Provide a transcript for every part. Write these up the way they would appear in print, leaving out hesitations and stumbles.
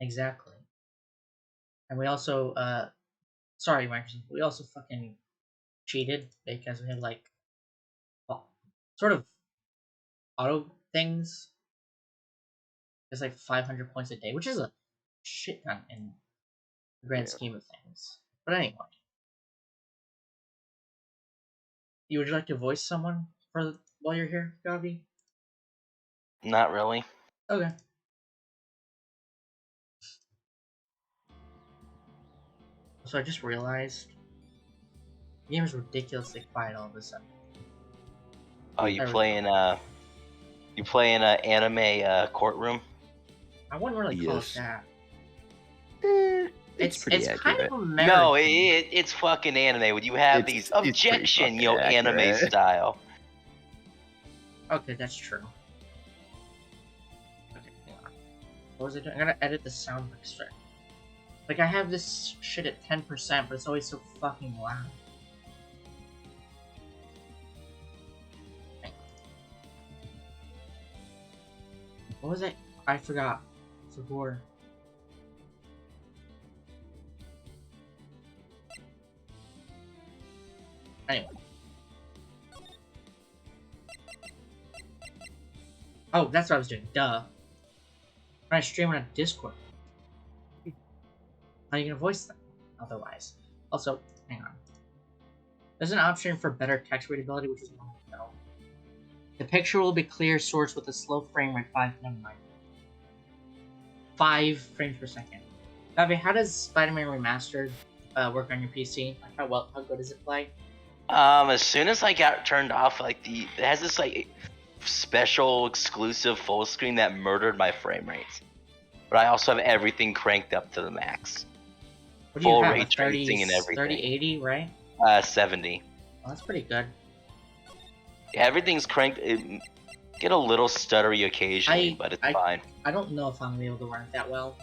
Exactly. And we also, sorry, Microsoft, we also fucking cheated because we had like, well, sort of auto things. It's like 500 points a day, which is a shit ton in the grand Yeah. scheme of things. But anyway, would you like to voice someone for while you're here, Gabi? Not really. Okay. So I just realized the game is ridiculously quiet all of a sudden. Oh, you playing anime courtroom? I wouldn't really call it Yes. that. It's pretty kind accurate. of American. No, it's fucking anime. When you have It's these pretty objection, fucking anime accurate. style. Okay, that's true. Okay, hang on. What was I doing? I gotta edit the sound extract. Like, I have this shit at 10%, but it's always so fucking loud. What was it? I forgot. Support. Anyway. Oh, that's what I was doing. Duh. I stream on a Discord. How are you gonna voice them otherwise? Also, hang on. There's an option for better text readability, which is no. The picture will be clear source with a slow frame rate 5 frames per second. Gavi, how does Spider-Man Remastered work on your PC? Like how good does it play? As soon as I got turned off, like it has this like special exclusive full screen that murdered my frame rates. But I also have everything cranked up to the max. What do you Full have? ray A 30, tracing and everything. 3080, right? 70. Well, that's pretty good. Yeah, everything's cranked. It get a little stuttery occasionally, but it's fine. I don't know if I'm gonna be able to run it that well.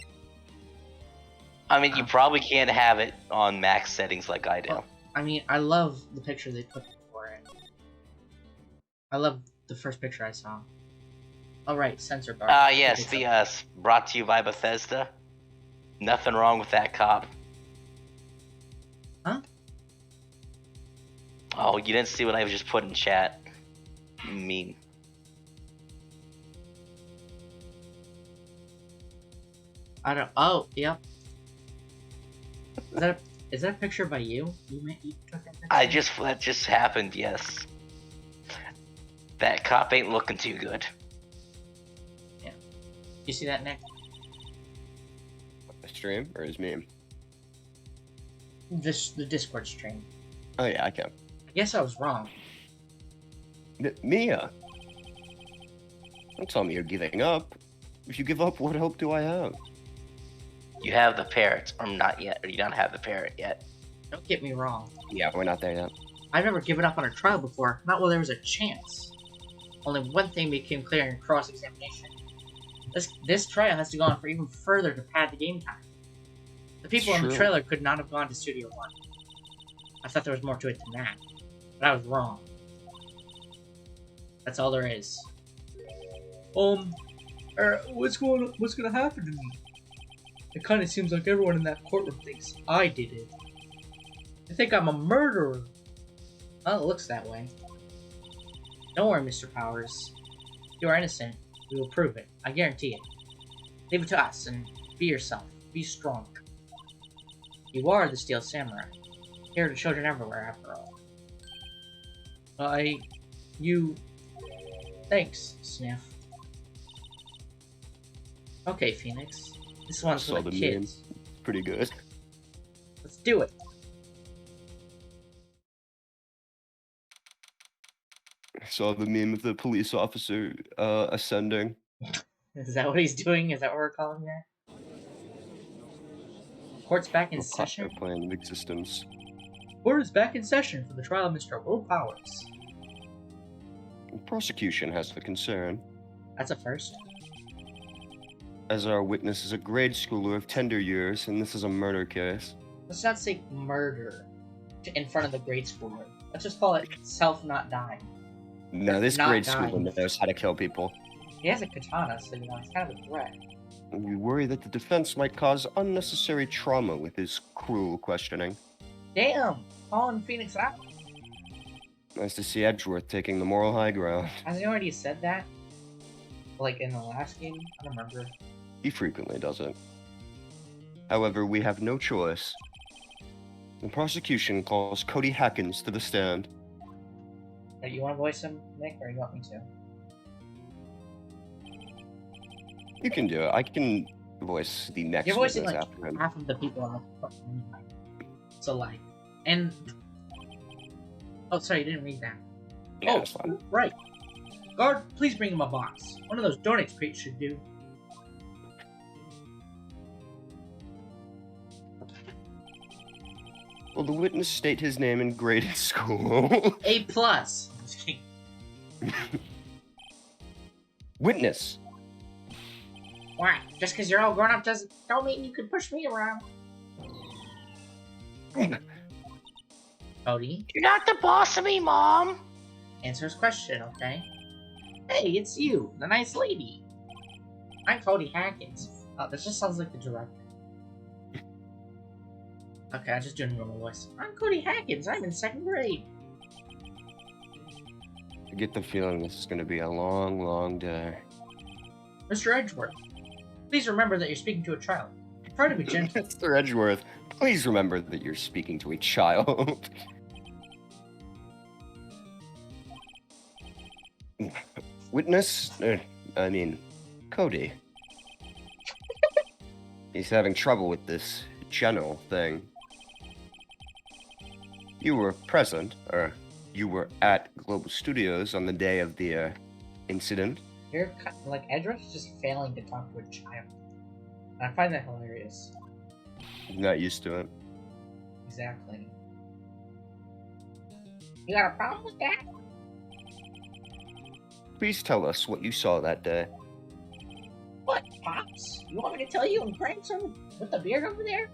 I mean, you probably can't have it on max settings like I do. Well, I mean, I love the picture they put for it. I love the first picture I saw. All right, sensor bar. Yes, brought to you by Bethesda. Nothing wrong with that cop. Huh? Oh, you didn't see what I was just put in chat. Mean. I don't. Oh, yep. Is that a picture by you? You took that picture? That just happened. Yes. That cop ain't looking too good. Yeah. You see that, Nick? A stream or his meme? The Discord stream. Oh yeah, I can. I guess I was wrong. Mia, don't tell me you're giving up. If you give up, what hope do I have? You have the parrot, or not yet, or you don't have the parrot yet. Don't get me wrong. Yeah, we're not there yet. I've never given up on a trial before, not while there was a chance. Only one thing became clear in cross-examination. This trial has to go on for even further to pad the game time. The people in the trailer could not have gone to Studio One. I thought there was more to it than that, but I was wrong. That's all there is. What's gonna happen to me? It kind of seems like everyone in that courtroom thinks I did it. They think I'm a murderer. Well, it looks that way. Don't worry, Mr. Powers. You are innocent. We will prove it. I guarantee it. Leave it to us and be yourself. Be strong. You are the Steel Samurai. Here to children everywhere, after all. Thanks, Sniff. Okay, Phoenix. This one's for the kids. Pretty good. Let's do it. I saw the meme of the police officer ascending. Is that what he's doing? Is that what we're calling that? Court's back in session? Plan of existence. Court is back in session for the trial of Mr. Will Powers. The prosecution has the concern. That's a first. As our witness is a grade schooler of tender years, and this is a murder case. Let's not say murder in front of the grade schooler. Let's just call it self not dying. No, this grade schooler knows how to kill people. He has a katana, so it's kind of a threat. We worry that the defense might cause unnecessary trauma with his cruel questioning. Damn! Calling Phoenix out. Nice to see Edgeworth taking the moral high ground. Has he already said that? Like in the last game? I don't remember. He frequently does it. However, we have no choice. The prosecution calls Cody Hackins to the stand. You want to voice him, Nick, or you want me to? You can do it. I can voice the next You're voicing witness like after him. half of the people on the fucking anyway. So like, and oh, sorry, you didn't read that. Yeah, oh, that's fine. right. Guard, please bring him a box. One of those donut crates should do. Will the witness state his name and grade in school? A plus. Just kidding. Witness! Why? Just because you're all grown up don't mean you can push me around. Cody, You're not the boss of me, Mom! answer his question, okay? Hey, it's you, the nice lady. I'm Cody Hackins. Oh, this just sounds like the director. Okay, I just doing a normal voice. I'm Cody Hackins. I'm in 2nd grade. I get the feeling this is going to be a long, long day. Mr. Edgeworth, please remember that you're speaking to a child. Try to be gentle. Mr. Edgeworth, please remember that you're speaking to a child. Witness? Cody. He's having trouble with this general thing. You were present, or you were at Global Studios on the day of the incident. You're like Edgeworth's just failing to talk to a child. And I find that hilarious. Not used to it. Exactly. You got a problem with that? Please tell us what you saw that day. What, Pops? You want me to tell you and Crank's with the beard over there?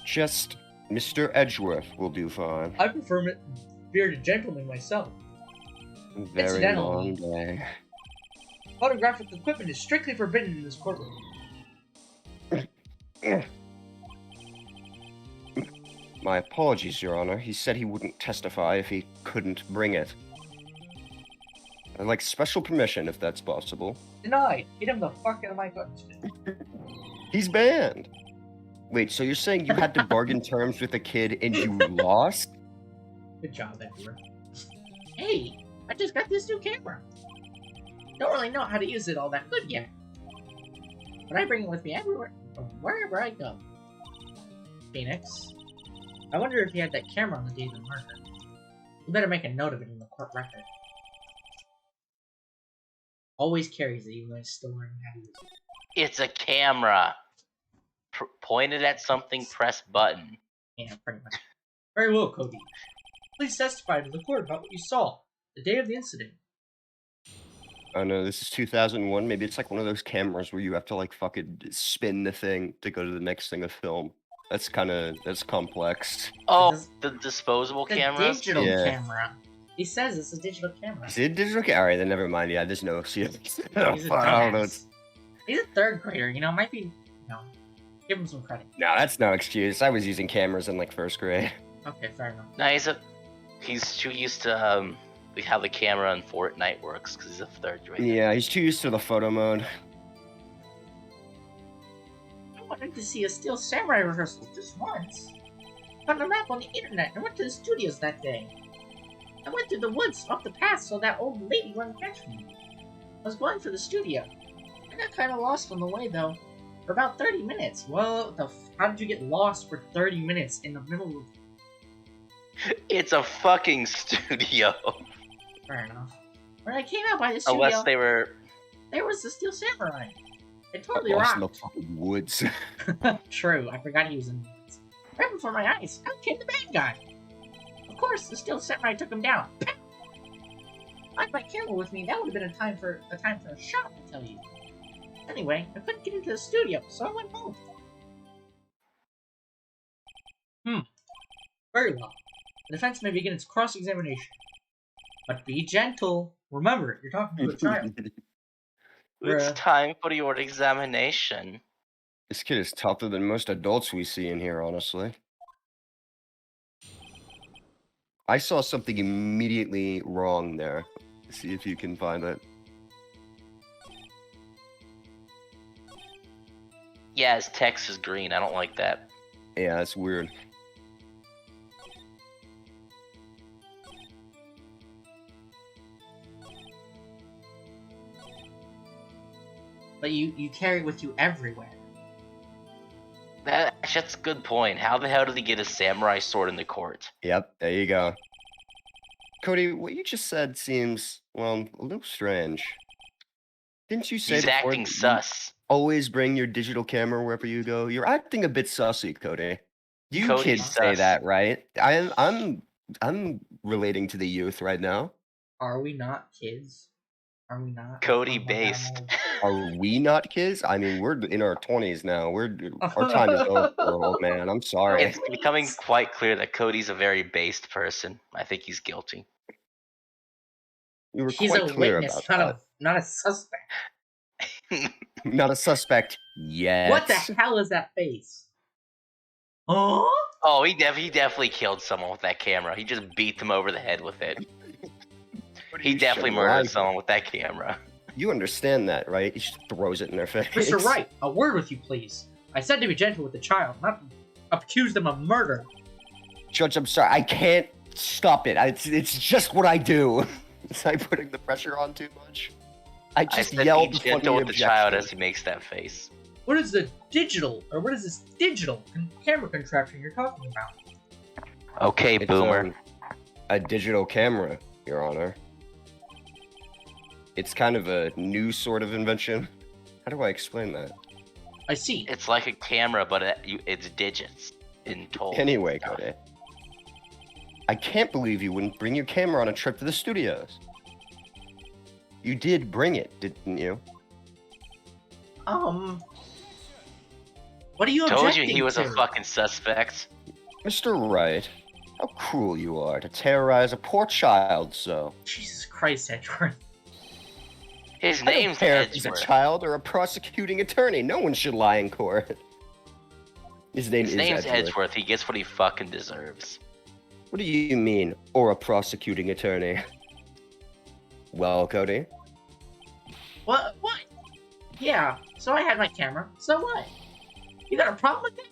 Just Mr. Edgeworth will do fine. I prefer bearded gentleman myself. Very Incidentally. long day. Photographic equipment is strictly forbidden in this courtroom. My apologies, Your Honor. He said he wouldn't testify if he couldn't bring it. I'd like special permission if that's possible. Denied. Get him the fuck out of my guts. He's banned. Wait, so you're saying you had to bargain terms with a kid and you lost? Good job, Edward. Hey, I just got this new camera. Don't really know how to use it all that good yet. But I bring it with me everywhere, wherever I go. Phoenix, I wonder if he had that camera on the day of the murder. You better make a note of it in the court record. Always carries it, even though he's still learning how to use it. It's a camera. Point it at something, press button. Yeah, pretty much. Very well, Cody. Please testify to the court about what you saw the day of the incident. Oh no, this is 2001. Maybe it's like one of those cameras where you have to like fucking spin the thing to go to the next thing of film. That's complex. Oh, the disposable The cameras? digital Yeah. camera. He says it's a digital camera. Is it digital? Alright, then never mind. Yeah, there's no serious. He's a I don't know. dumbass. He's a 3rd grader, you know, might be, give him some credit. No, that's no excuse. I was using cameras in like 1st grade. Okay, fair enough. No, he's too used to how the camera in Fortnite works because he's a 3rd grader. Yeah, he's too used to the photo mode. I wanted to see a Steel Samurai rehearsal just once. Found a map on the internet and went to the studios that day. I went through the woods off the path so that old lady wouldn't catch me. I was going for the studio. I got kind of lost on the way though. For about 30 minutes. Well, how did you get lost for 30 minutes in the middle of... It's a fucking studio. Fair enough. When I came out by the studio, Unless they were... there was the Steel Samurai. It totally Lost in the rocked. fucking woods. True, I forgot he was in the woods. Right before my eyes, out came the bad guy. Of course, the Steel Samurai took him down. I had my camera with me, that would have been a time for a shot, I tell you. Anyway, I couldn't get into the studio, so I went home. Very well. The defense may begin its cross-examination. But be gentle. Remember, you're talking to a child. It's Bruh. time for your examination. This kid is tougher than most adults we see in here, honestly. I saw something immediately wrong there. See if you can find it. Yeah, his text is green. I don't like that. Yeah, that's weird. But you carry it with you everywhere. That's a good point. How the hell did he get a samurai sword in the court? Yep, there you go. Cody, what you just said seems, well, a little strange. Didn't you say He's before acting that you sus. always bring your digital camera wherever you go? You're acting a bit sussy, Cody. You Cody's kids say sus. that, right? I'm relating to the youth right now. Are we not kids? Are we not? Cody We're based. Are we not kids? I mean, we're in our 20s now. Our time is over, old man. I'm sorry. It's becoming quite clear that Cody's a very based person. I think he's guilty. You were He's quite a clear witness, about not a suspect. that. Not a suspect yet. What the hell is that face? Oh? Oh, he definitely killed someone with that camera. He just beat them over the head with it. He definitely murdered someone with that camera. You understand that, right? He just throws it in their face. Mr. Wright, a word with you, please. I said to be gentle with the child, not accuse them of murder. Judge, I'm sorry. I can't stop it. It's just what I do. Is I putting the pressure on too much? I just said yelled be funny gentle with the child objection. as he makes that face. What is this digital camera contraption you're talking about? Okay, It's, boomer. a digital camera, Your Honor. It's kind of a new sort of invention. How do I explain that? I see. It's like a camera, but it's digits in total. Anyway, Cody. I can't believe you wouldn't bring your camera on a trip to the studios. You did bring it, didn't you? What are you Told you objecting he was to? a fucking suspect. Mr. Wright, how cruel you are to terrorize a poor child so. Jesus Christ, Edgeworth. His I don't name's care if he's a Edgeworth. child or a prosecuting attorney. No one should lie in court. His name's Edgeworth. Edgeworth. He gets what he fucking deserves. What do you mean, or a prosecuting attorney? Well, Cody? What? Yeah, so I had my camera. So what? You got a problem with it?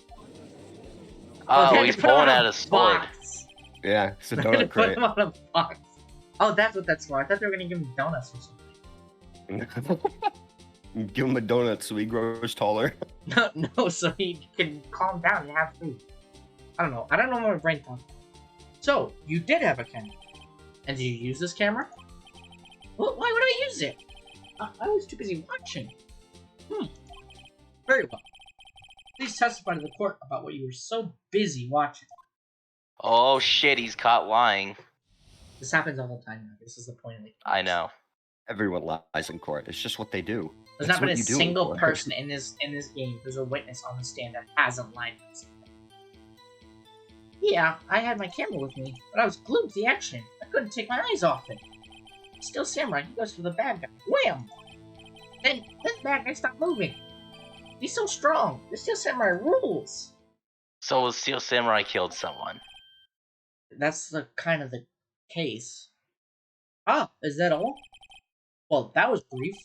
Oh, they had he's to put him pulling on out a a sword. box. Yeah, it's a They had to donut put crate. him on a box. Oh, that's what that's for. I thought they were gonna give him donuts or something. Give him a donut so he grows taller. No, so he can calm down and have food. I don't know. I don't know what my brain thought. So, you did have a camera. And did you use this camera? Well, why would I use it? I was too busy watching. Very well. Please testify to the court about what you were so busy watching. Oh shit, he's caught lying. This happens all the time now. This is the point of it. I know. Everyone lies in court. It's just what they do. There's That's not been what a you do in single court. person in this game who's a witness on the stand that hasn't lied to us. Yeah, I had my camera with me, but I was glued to the action. I couldn't take my eyes off it. Still Samurai, he goes for the bad guy. Wham! Then this bad guy stopped moving. He's so strong. The Steel Samurai rules. So Steel Samurai killed someone. That's the kind of the case. Ah, is that all? Well, that was brief.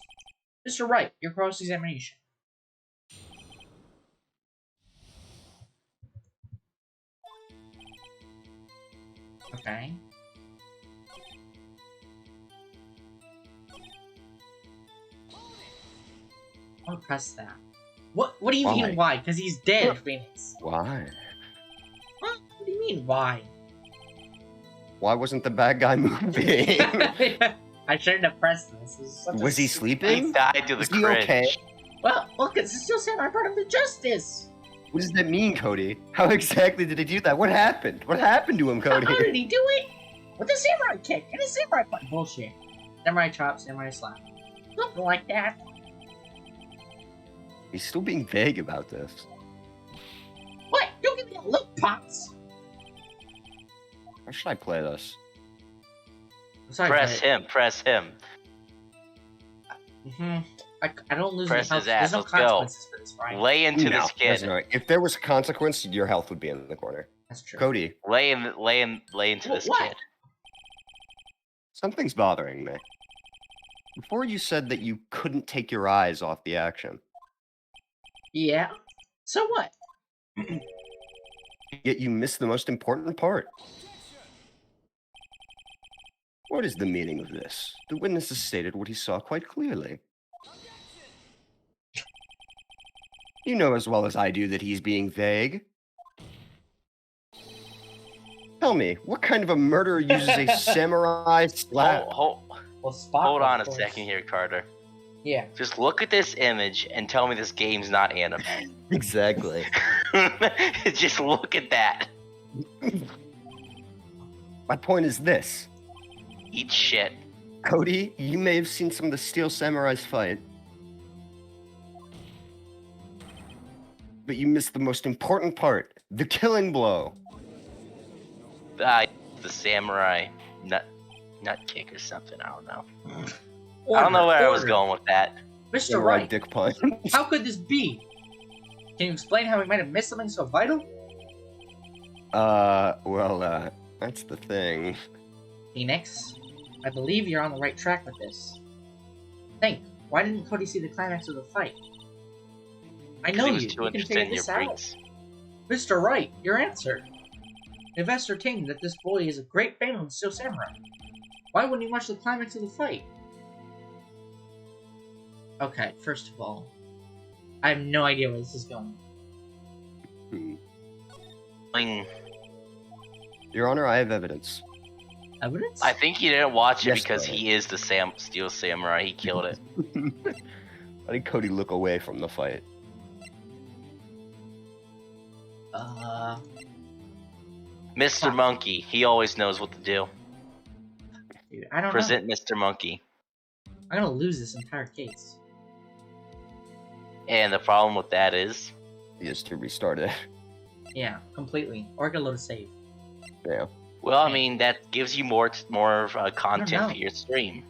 Mr. Wright, your cross-examination. Okay. I'll press that. What do you mean why? Because he's dead, Phoenix. Why? What? What do you mean why? Why wasn't the bad guy moving? I shouldn't have pressed this. Was he He sleeping? died to the Is he cringe. okay? Well, look, it's still saying I brought him to justice. What does that mean, Cody? How exactly did he do that? What happened? What happened to him, Cody? How did he do it? With a samurai kick and a samurai punch. Bullshit. Samurai chop, samurai slap. Something like that. He's still being vague about this. What? Don't give me a look, Pops. How should I play this? I'm sorry, Press him. Mm-hmm. I don't lose Press any his health. There's ass. no Let's go. consequences for this, right? Lay into No, this there's kid. not. If there was a consequence, your health would be in the corner. That's true. Cody, Lay into this What? kid. something's bothering me. Before you said that you couldn't take your eyes off the action. Yeah. So what? Yet you missed the most important part. What is the meaning of this? The witness has stated what he saw quite clearly. You know as well as I do that he's being vague. Tell me, what kind of a murderer uses a samurai slap? Well, Spot. Hold on a of course. second here, Carter. Yeah. Just look at this image and tell me this game's not anime. Exactly. Just look at that. My point is this. Eat shit. Cody, you may have seen some of the Steel Samurais fight. But you missed the most important part. The killing blow. The samurai nut kick or something. I don't know. Order, I don't know where I was order. going with that. Mr. Samurai Wright, dick punch. how could this be? Can you explain how we might have missed something so vital? That's the thing. Phoenix, I believe you're on the right track with this. Think, why didn't Cody see the climax of the fight? I know He was you. too You can interested in figure your this out. freaks. Mr. Wright, your answer. I've ascertained that this boy is a great fan of the Steel Samurai. Why wouldn't he watch the climax of the fight? Okay, first of all, I have no idea where this is going. Your Honor, I have evidence. Evidence? I think he didn't watch it Yes, because sir. he is the Steel Samurai. He killed it. Why did Cody look away from the fight? Mr. Monkey. He always knows what to do. Dude, I don't Present Mr. Monkey. know. I'm gonna lose this entire case. And the problem with that is, He is to restart it. Yeah, completely. Or get a load of save. Yeah. well, I mean, that gives you more content know. for your stream.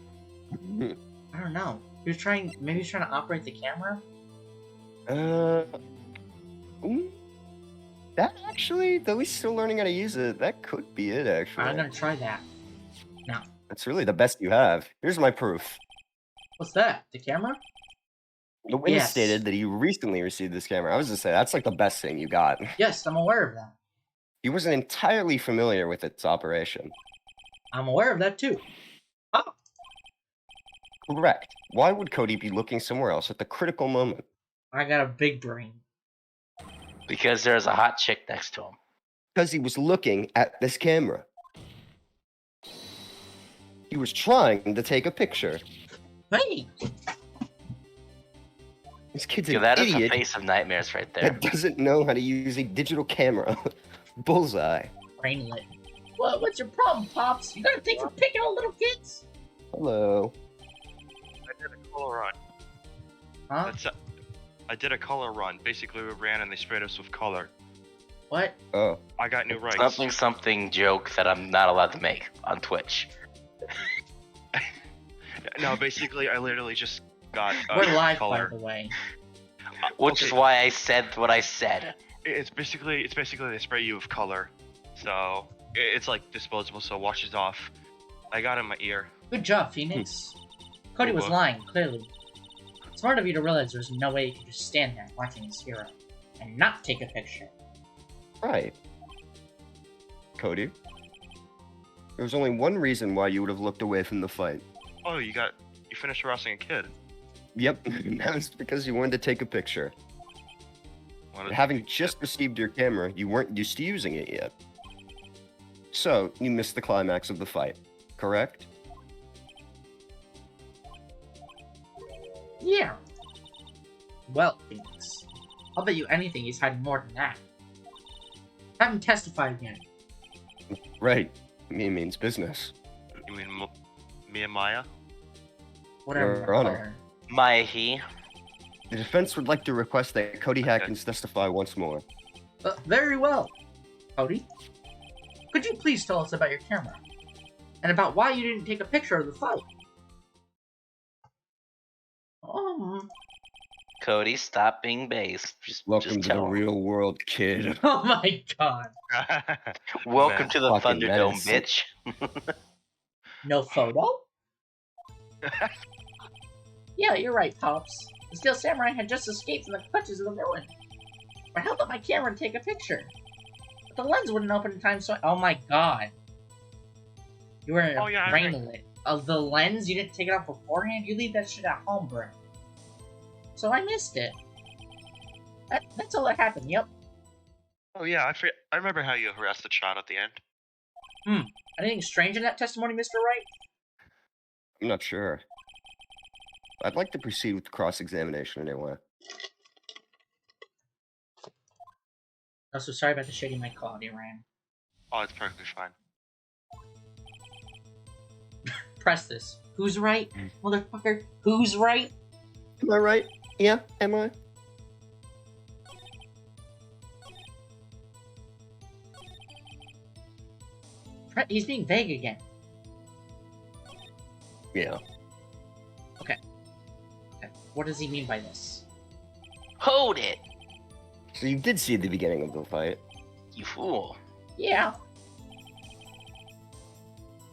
I don't know. Maybe he's trying to operate the camera? That actually, though he's still learning how to use it, that could be it, actually. I'm gonna try that. Now, That's really the best you have. Here's my proof. what's that? The camera? The witness Yes. stated that he recently received this camera. I was gonna say, that's like the best thing you got. Yes, I'm aware of that. He wasn't entirely familiar with its operation. I'm aware of that too. Oh, Correct. Why would Cody be looking somewhere else at the critical moment? I got a big brain. Because there's a hot chick next to him. Because he was looking at this camera. He was trying to take a picture. Hey! This kid's Yeah, an that is the idiot face of nightmares right there. that doesn't know how to use a digital camera. Bullseye. Brainlet. What's your problem, Pops? You got a thing for picking on little kids? Hello. I did a color run. Huh? I did a color run. Basically, we ran and they sprayed us with color. What? Oh. I got new rights. Something joke that I'm not allowed to make on Twitch. No, basically, I literally just got We're live, color. by the way. Which is Okay, why I said what I said. It's basically they spray you with color, so it's like disposable, so it washes off. I got it in my ear. Good job, Phoenix. Cody was What? lying, clearly. Smart of you to realize there's no way you can just stand there watching his hero and not take a picture. Right. Cody? There was only one reason why you would have looked away from the fight. Oh, you finished harassing a kid. Yep, that was because you wanted to take a picture. Wanted to Having take a just shit. received your camera, you weren't used to using it yet. So, you missed the climax of the fight, correct? Yeah. Well, Phoenix, I'll bet you anything he's hiding more than that. Have him testify again. Right. Me means business. You mean me and Maya? Whatever. Your you call Honor. her. Maya he. The defense would like to request that Cody Hatkins testify once more. Very well. Cody, could you please tell us about your camera? And about why you didn't take a picture of the fight? Cody, stop being based. Welcome just to the tell him. real world, kid. Oh my god. Welcome Man. to the Fucking Thunderdome, menace. bitch. No photo? Yeah, you're right, Pops. The Steel Samurai had just escaped from the clutches of the villain. I held up my camera to take a picture. But the lens wouldn't open in time, so oh my god. You were Oh, yeah, I brain lit. Of the lens, you didn't take it off beforehand? You leave that shit at home, bro. So I missed it. That's all that happened, yep. Oh yeah, I remember how you harassed the child at the end. Anything strange in that testimony, Mr. Wright? I'm not sure. I'd like to proceed with the cross-examination anyway. Also, sorry about the shitty mic quality, Ryan. Oh, it's perfectly fine. Press this. Who's right? Motherfucker, who's right? Am I right? Yeah, am I? He's being vague again. Yeah. Okay. What does he mean by this? Hold it, So you did see the beginning of the fight. you fool. Yeah.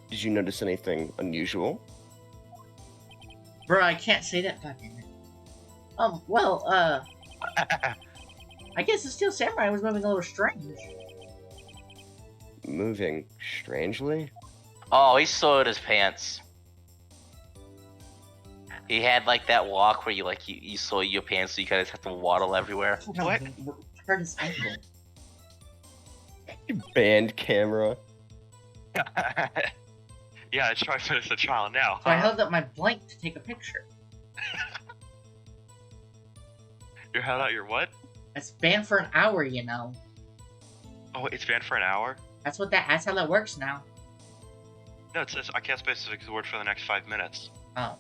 Did you notice anything unusual? Bro, I can't say that fucking. Well, I guess the Steel Samurai was moving a little strange. Moving strangely? Oh, he soiled his pants. He had like that walk where you soil your pants, so you kind of have to waddle everywhere. What? Hurt his ankle. Band camera. Yeah, it's trying to finish the trial now. So I held up my blank to take a picture. You held out your what? It's banned for an hour, you know. Oh, it's banned for an hour? That's how that works now. No, it says I can't specify the word for the next 5 minutes. Oh.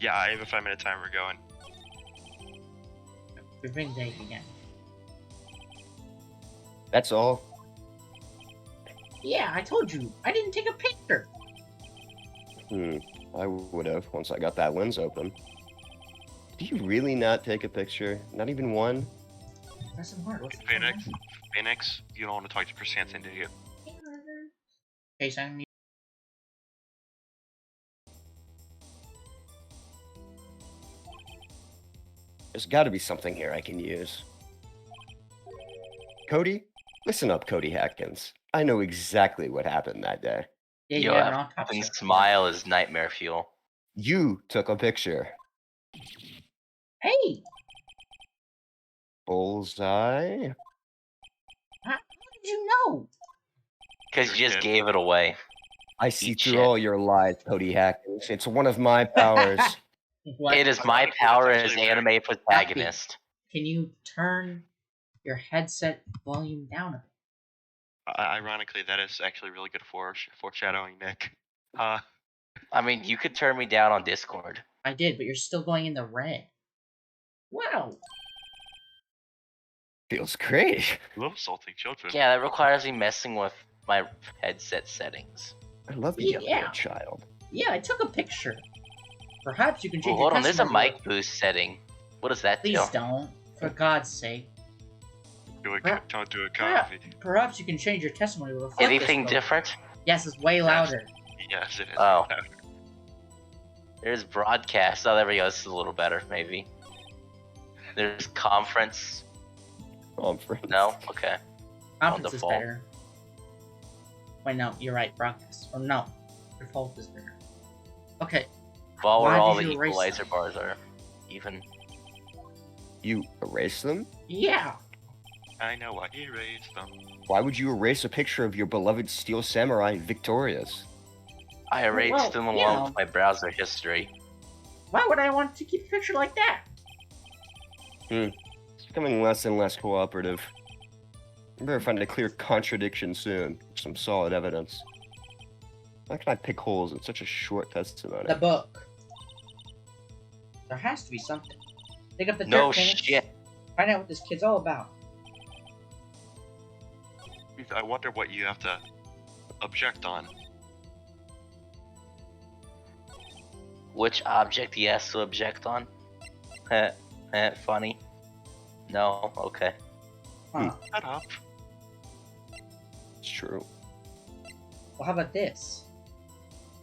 Yeah, I have a 5-minute timer going. We're being vague again. That's all. Yeah, I told you. I didn't take a picture. I would have once I got that lens open. Do you really not take a picture? Not even one? Press him hard. What's the Phoenix, you don't want to talk to Chrysanthemum, do you? Okay, so I need. There's got to be something here I can use. Cody? Listen up, Cody Hatkins. I know exactly what happened that day. Yeah, Yo, yeah, wrong top and shot. smile is nightmare fuel. You took a picture. Hey! Bullseye? How did you know? Because you just gave it away. I see Eat through shit. all your lies, Cody Hatkins. It's one of my powers. What? It is my Ironically, power that's as actually anime protagonist. Can you turn your headset volume down a bit? Ironically, that is actually really good foreshadowing, Nick. I mean, you could turn me down on Discord. I did, but you're still going in the red. Wow. Feels great. Love assaulting children. Yeah, that requires me messing with my headset settings. I love you, Yeah. little child. Yeah, I took a picture. Perhaps you can Ooh, change hold your on, there's a testimony. mic boost setting. What does that do? Please don't. For God's sake. Do it, Perhaps- don't do it, perhaps- Coffee. Perhaps you can change your testimony to reflect this Anything photo. different? Yes, it's way louder. Yes, it is. Oh. There's broadcast. Oh, there we go. This is a little better, maybe. There's conference. Conference. No? Okay. Conference is default. better. Wait, no, you're right. Broadcast. Or no. Default is better. Okay. Well, where Why all did the you erase equalizer them? bars are even. You erase them? Yeah. I know what erased them. Why would you erase a picture of your beloved Steel Samurai victorious? I erased Well, them you along know. with my browser history. Why would I want to keep a picture like that? It's becoming less and less cooperative. I better find a clear contradiction soon. Some solid evidence. How can I pick holes in such a short testimony? The book. There has to be something. Pick up the No dirt cans. shit. Find out what this kid's all about. I wonder what you have to object on. which object he has to object on. Funny. No, okay. Huh. Shut up. It's true. Well, how about this?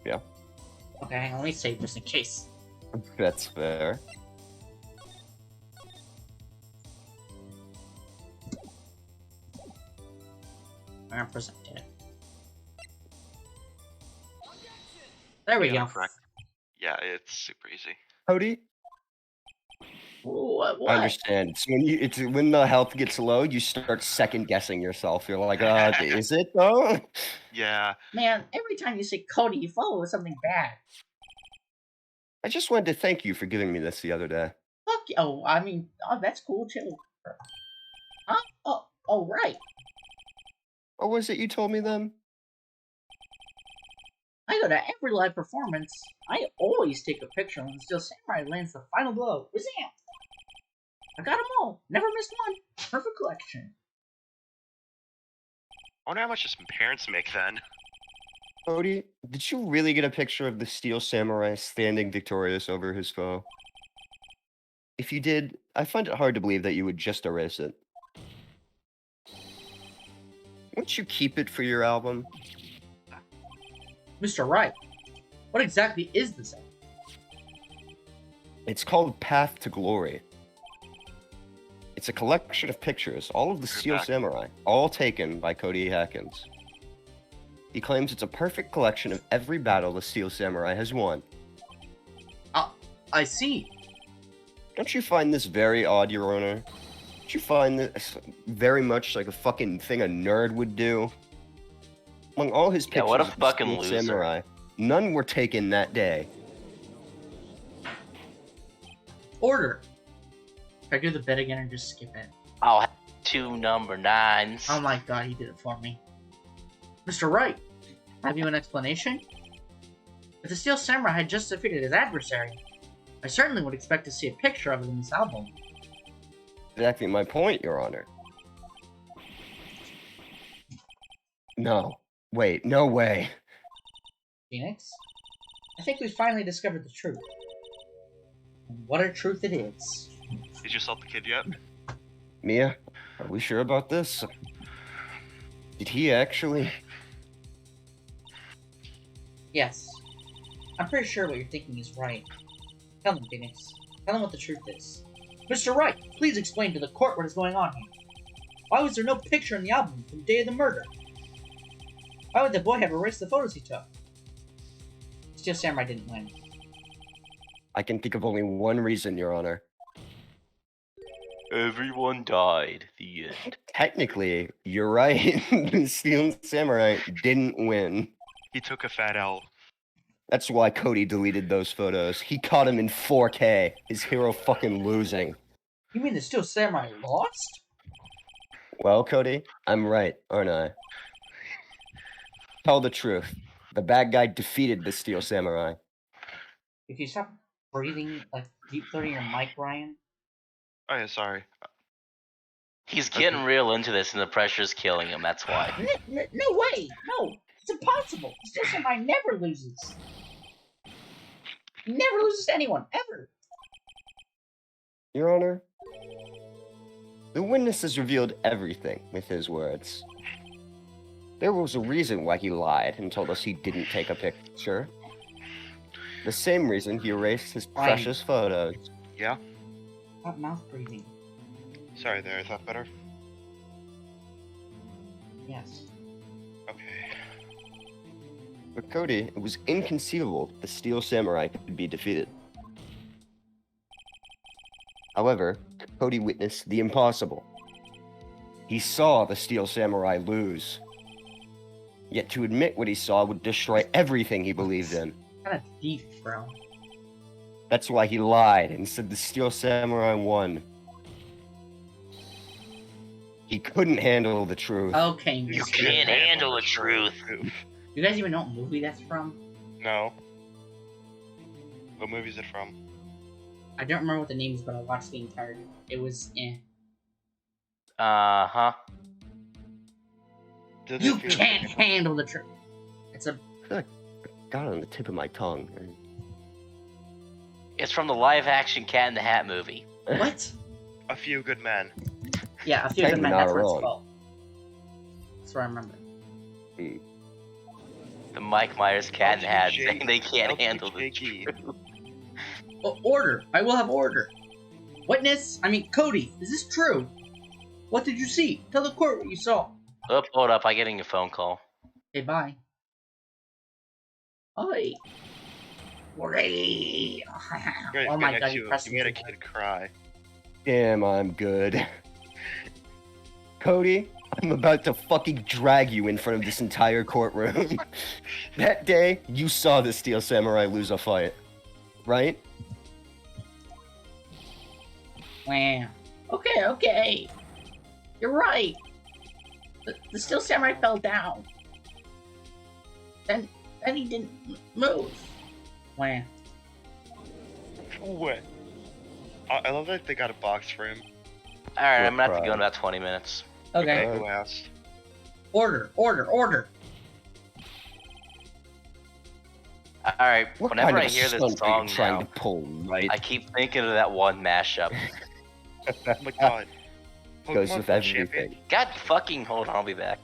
Yeah. Okay, hang on, let me save just in case. That's fair. I'm gonna present it. There we Yeah, go. correct. Yeah, it's super easy. Cody, What? I understand. It's when the health gets low, you start second guessing yourself. You're like, is it though? Yeah. Man, every time you say Cody, you follow with something bad. I just wanted to thank you for giving me this the other day. Fuck you. Oh, I mean, that's cool too. Huh? Oh, right. What was it you told me then? I go to every live performance. I always take a picture when Steel Samurai lands the final blow. Wazam! I got them all. Never missed one. Perfect collection. I wonder how much does some parents make then. Cody, did you really get a picture of the Steel Samurai standing victorious over his foe? If you did, I find it hard to believe that you would just erase it. Won't you keep it for your album? Mr. Wright, what exactly is this? It's called Path to Glory. It's a collection of pictures, all of the Steel back. Samurai, all taken by Cody Hackins. He claims it's a perfect collection of every battle the Steel Samurai has won. I see. Don't you find this very odd, Your Honor? Don't you find this very much like a fucking thing a nerd would do? Among all his Yeah, pictures what a of the fucking Steel loser. Samurai, none were taken that day. Order. Can I do the bit again and just skip it? I'll have 2 number 9s. Oh my god, he did it for me. Mr. Wright, have you an explanation? If the Steel Samurai had just defeated his adversary, I certainly would expect to see a picture of it in this album. Exactly my point, Your Honor. No. Wait, no way. Phoenix, I think we finally discovered the truth. And what a truth it is. Did you salt the kid yet? Mia, are we sure about this? Did he actually? Yes. I'm pretty sure what you're thinking is right. Tell him, Phoenix. Tell him what the truth is. Mr. Wright, please explain to the court what is going on here. Why was there no picture in the album from the day of the murder? Why would the boy have erased the photos he took? Steel Samurai didn't win. I can think of only one reason, Your Honor. Everyone died. The end. Technically, you're right. The Steel Samurai didn't win. He took a fat L. That's why Cody deleted those photos. He caught him in 4K. His hero fucking losing. You mean the Steel Samurai lost? Well, Cody, I'm right, aren't I? Tell the truth. The bad guy defeated the Steel Samurai. If you stop breathing, like deep throating your mic, Ryan. Oh yeah, sorry. He's getting real into this and the pressure's killing him, that's why. No way! No! It's impossible! Steel Samurai never loses! He never loses to anyone, ever! Your Honor, the witness has revealed everything with his words. There was a reason why he lied and told us he didn't take a picture. The same reason he erased his Ryan. precious photos. Yeah? Stop mouth breathing. Sorry there, is that better? Yes. Okay. But Cody, it was inconceivable that the Steel Samurai could be defeated. However, Cody witnessed the impossible. He saw the Steel Samurai lose. Yet to admit what he saw would destroy everything he believed in. Kinda deep, bro. That's why he lied and said the Steel Samurai won. He couldn't handle the truth. Okay, You mister. can't handle the truth. You guys even know what movie that's from? No. What movie is it from? I don't remember what the name is, but I watched the entirety. It was Uh-huh. Did You they feel- can't handle the truth. It's a Got it on the tip of my tongue. It's from the live-action Cat in the Hat movie. What? A Few Good Men. Yeah, a few Kinda good men. not That's what it's wrong. called. That's what I remember. The Mike Myers Cat in the Hat saying they can't LTJG. handle the truth. Oh, order. I will have order. Witness. Cody. Is this true? What did you see? Tell the court what you saw. Oh, hold up. I'm getting a phone call. Okay, bye. Oi. Oi. Great, Oh my god, you pressed made a it. kid cry. Damn, I'm good. Cody, I'm about to fucking drag you in front of this entire courtroom. That day, you saw the Steel Samurai lose a fight, right? Wow. Okay. You're right. The Steel Samurai fell down. Then he didn't move. Wow. What? I love that they got a box for him. Alright, I'm gonna have to Cry. go in about 20 minutes. Okay. Who asked? Order. Alright, What whenever kind I of hear this stunt are song you trying now, to pull, right? I keep thinking of that one mashup. Oh my god. Goes Pokemon with Champion. everything. God fucking hold on, I'll be back.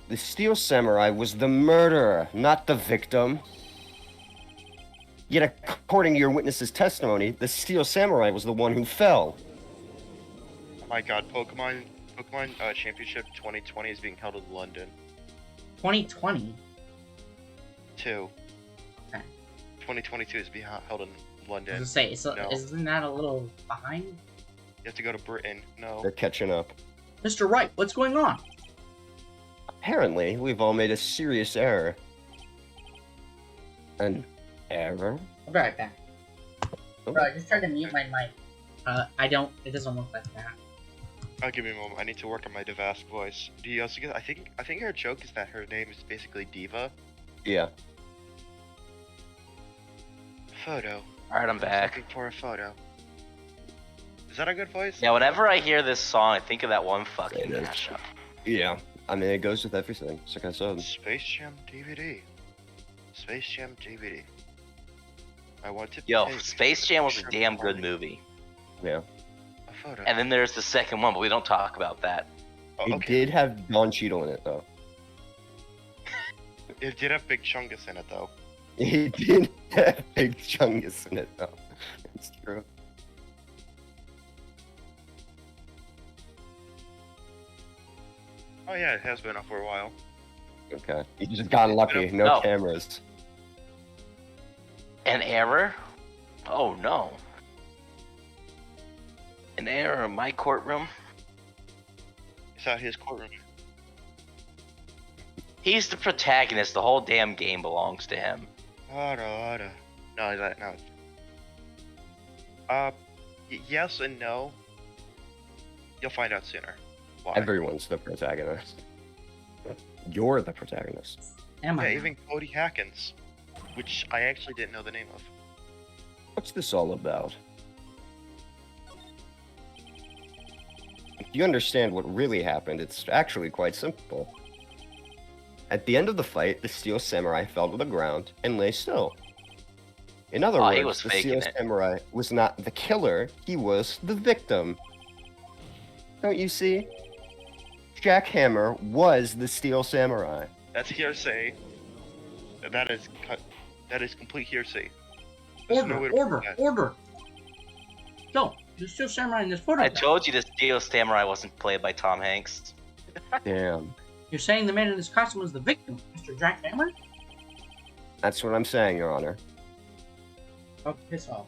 The Steel Samurai was the murderer, not the victim. Yet, according to your witness's testimony, the Steel Samurai was the one who fell. Oh my god, Pokemon Championship 2020 is being held in London. 2020. 2. Okay. 2022 is being held in I was London. gonna say, so No. isn't that a little behind? You have to go to Britain. No. They're catching up. Mr. Wright, what's going on? Apparently, we've all made a serious error. An error? I'll be right back. Oh. Bro, I just tried to mute my mic. It doesn't look like that. Give me a moment. I need to work on my Devast voice. Do you also get? I think her joke is that her name is basically Diva. Yeah. Photo. Alright, I'm back. Looking for a photo. Is that a good voice? Yeah, whenever I hear this song, I think of that one fucking It is. mashup. Yeah. I mean, it goes with everything. It's like I said. Space Jam DVD. Space Jam DVD. I want to. Yo, take Space Jam was a picture damn of good Marty. movie. Yeah. A photo. And then there's the second one, but we don't talk about that. Oh, It okay. did have Don Cheadle in it, though. It did have Big Chungus in it though. It did have Big Chungus in it, though. It's true. Oh yeah, it has been up for a while. Okay. You just got lucky. No No. cameras. An error? Oh no. An error in my courtroom? It's out his courtroom. He's the protagonist. The whole damn game belongs to him. No. Yes and no. You'll find out sooner. Why? Everyone's the protagonist. You're the protagonist. Am I? Yeah, even Cody Hackins, which I actually didn't know the name of. What's this all about? If you understand what really happened, it's actually quite simple. At the end of the fight, the Steel Samurai fell to the ground and lay still. In other Oh, words, he was the faking Steel it. Samurai was not the killer, he was the victim. Don't you see? Jack Hammer was the Steel Samurai. That's hearsay. That is complete hearsay. There's no way to prove that. Order. No, there's still samurai in this photo. I told you the Steel Samurai wasn't played by Tom Hanks. Damn. You're saying the man in this costume was the victim, Mr. Jack Hammer? That's what I'm saying, Your Honor. Oh, piss off.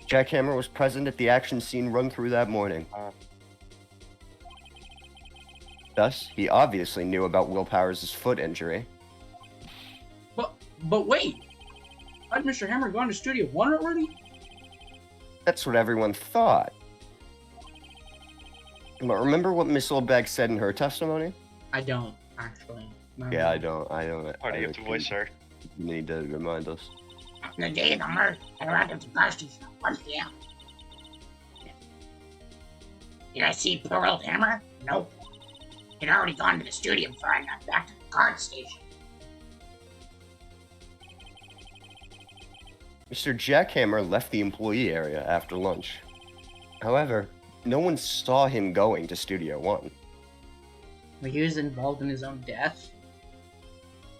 Jack Hammer was present at the action scene run through that morning. Thus, he obviously knew about Will Powers' foot injury. But wait! Had Mr. Hammer gone to Studio 1 already? That's what everyone thought. But remember what Miss Oldbag said in her testimony? I don't, actually. No. Yeah, I don't. Party you have to voice her. You need to remind us. The day of the murder, I arrived at the car station at 1 p.m. Did I see poor old Hammer? Nope. He'd already gone to the studio before I got back to the guard station. Mr. Jackhammer left the employee area after lunch. However, no one saw him going to Studio One. But he was involved in his own death.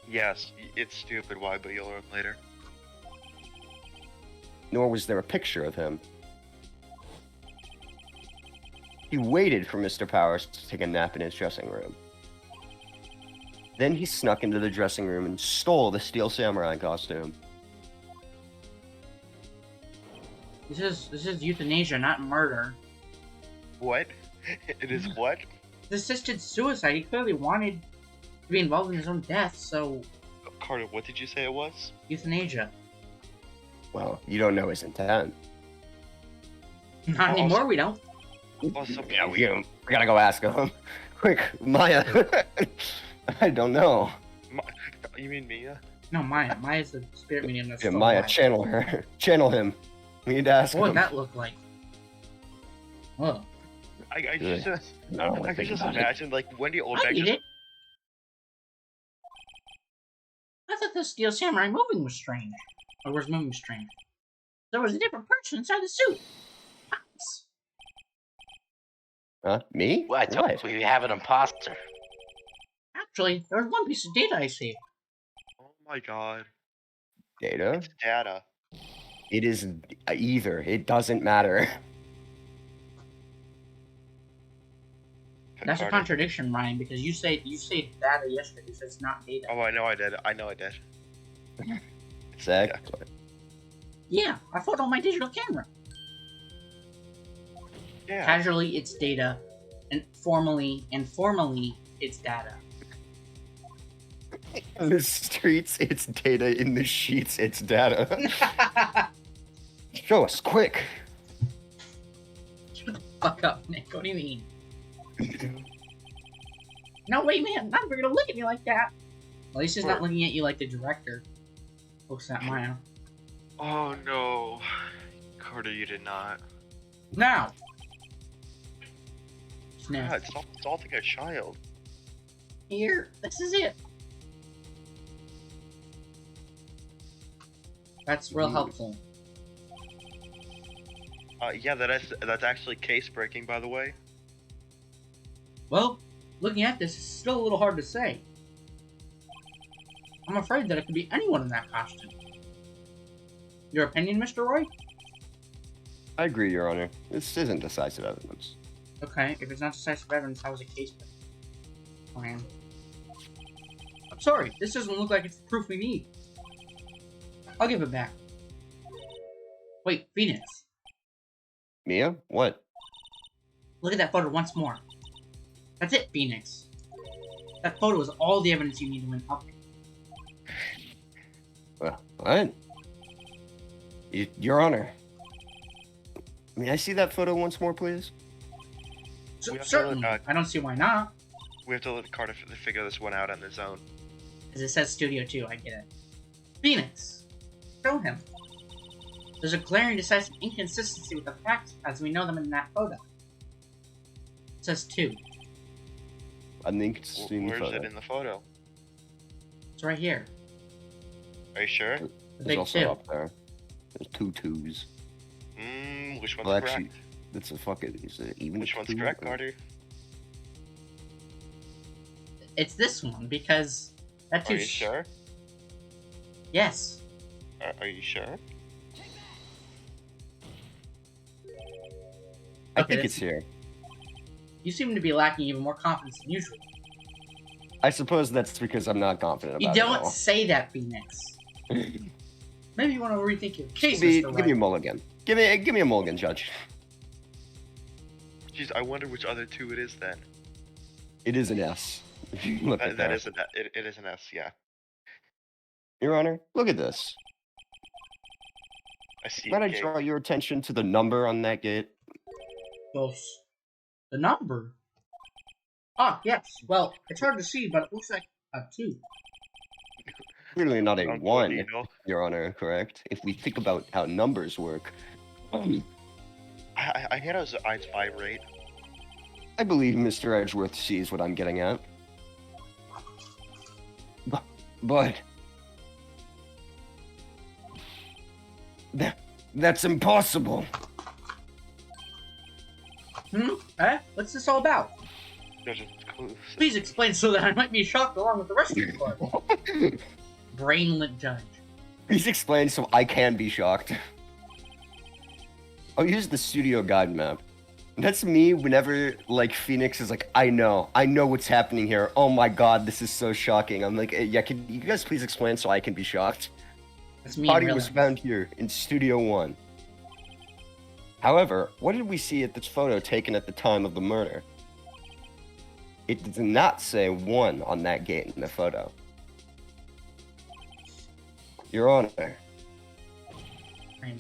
Yes, it's stupid. Why? But you'll learn later. Nor was there a picture of him. He waited for Mr. Powers to take a nap in his dressing room. Then he snuck into the dressing room and stole the Steel Samurai costume. This is euthanasia, not murder. What? It is what? This assisted suicide. He clearly wanted to be involved in his own death, so Carter, what did you say it was? euthanasia. Well, you don't know his intent. Not anymore, we don't. Also, Yeah, we gotta go ask him. Quick, Maya. I don't know. You mean Mia? No, Maya. Maya's the spirit medium that's Yeah, still Maya, alive. channel her. Channel him. We need to ask What would him. that look like? Oh. I Good. just, I don't I think could just about it. imagine like Wendy I Olbeck get just it. I thought the Steel Samurai moving was strange. Or was moving strange. There was a different person inside the suit. Pops. Huh? Me? Well, I told What? we have an imposter. Actually, there was one piece of data I saved. Oh my god. Data? It's data. It is either. It doesn't matter. That's a Carter. contradiction, Ryan, because you say data yesterday, you said it's not data. Oh, I know I did. I know I did. Exactly. Yeah, I photo on my digital camera. Yeah. Casually, it's data, and formally, it's data. In the streets, it's data. In the sheets, it's data. Show us, quick. Fuck up, Nick. What do you mean? No, wait, man. Not gonna look at me like that. At least he's not looking at you like the director. Looks at Maya. Oh no. Carter, you did not. Now! Sniff. God, stop assaulting a child. Here, this is it. That's real helpful. Yeah, that's actually case breaking, by the way. Well, looking at this, it's still a little hard to say. I'm afraid that it could be anyone in that costume. Your opinion, Mr. Wright? I agree, Your Honor. This isn't decisive evidence. Okay, if it's not decisive evidence, how is it case plan? I'm sorry, this doesn't look like it's the proof we need. I'll give it back. Wait, Phoenix. Mia? What? Look at that photo once more. That's it, Phoenix. That photo is all the evidence you need to win up. What? Your Honor. May I see that photo once more, please? We have to Certainly. look, I don't see why not. We have to let Carter figure this one out on his own. As it says Studio 2, I get it. Phoenix! Show him. There's a glaring decisive inconsistency with the facts as we know them in that photo. It says 2. I think it's in the Where's photo. it in the photo? It's right here. Are you sure? The It's big also 2. up there. There's 2 2s. Which one's Well, correct? actually, that's a fucking. Is it even? Which one's 2? correct, Carter? It's this one, because that Are 2 you sure? Yes. Are you sure? I Okay, think that's- it's here. You seem to be lacking even more confidence than usual. I suppose that's because I'm not confident You about it at don't all. say that, Phoenix. Maybe you want to rethink your case, Give me, Mr. give me a Wright. mulligan. Give me a mulligan, Judge. Jeez, I wonder which other 2 it is then. It is an S. Look at That is it is an S, yeah. Your Honor, look at this. I see. Might I okay. draw your attention to the number on that gate? Those. The number? Ah, yes. Well, it's hard to see, but it looks like a 2. Clearly not a Sounds 1, illegal. Your Honor, correct? If we think about how numbers work, I had a eyes vibrate. I believe Mr. Edgeworth sees what I'm getting at. But That's impossible. What's this all about? There's a clue. Please explain so that I might be shocked along with the rest of the club. Brainlet judge. Please explain so I can be shocked. I'll use the studio guide map. That's me whenever, like, Phoenix is like, I know what's happening here. Oh my god, this is so shocking. I'm like, yeah, can you guys please explain so I can be shocked? That's me. Body was found here in Studio 1. However, what did we see at this photo taken at the time of the murder? It does not say 1 on that gate in the photo. Your Honor,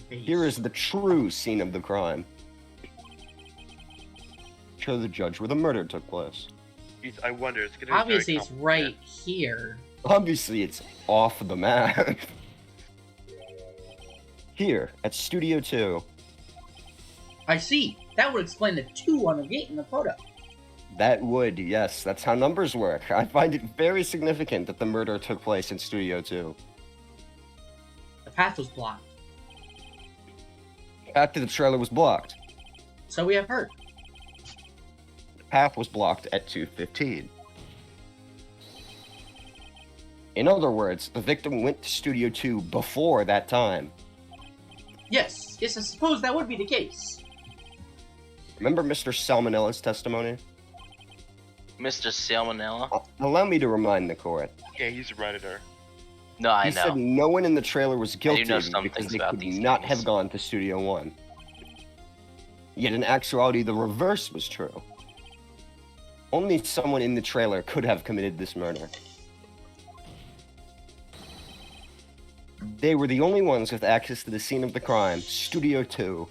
here is the true scene of the crime. Show the judge where the murder took place. I wonder, it's gonna be Obviously, it's right here. Obviously, it's off the map. Here, at Studio 2. I see. That would explain the 2 on the gate in the photo. That would, yes. That's how numbers work. I find it very significant that the murder took place in Studio 2. The path was blocked. After the trailer was blocked. So we have heard. The path was blocked at 2:15. In other words, the victim went to Studio 2 before that time. Yes, I suppose that would be the case. Remember Mr. Salmonella's testimony? Mr. Salmonella? Allow me to remind the court. Yeah, he's a Redditor. No, I He know. said no one in the trailer was guilty know some because things they about could these not things. have gone to Studio 1. Yet in actuality, the reverse was true. Only someone in the trailer could have committed this murder. They were the only ones with access to the scene of the crime, Studio 2.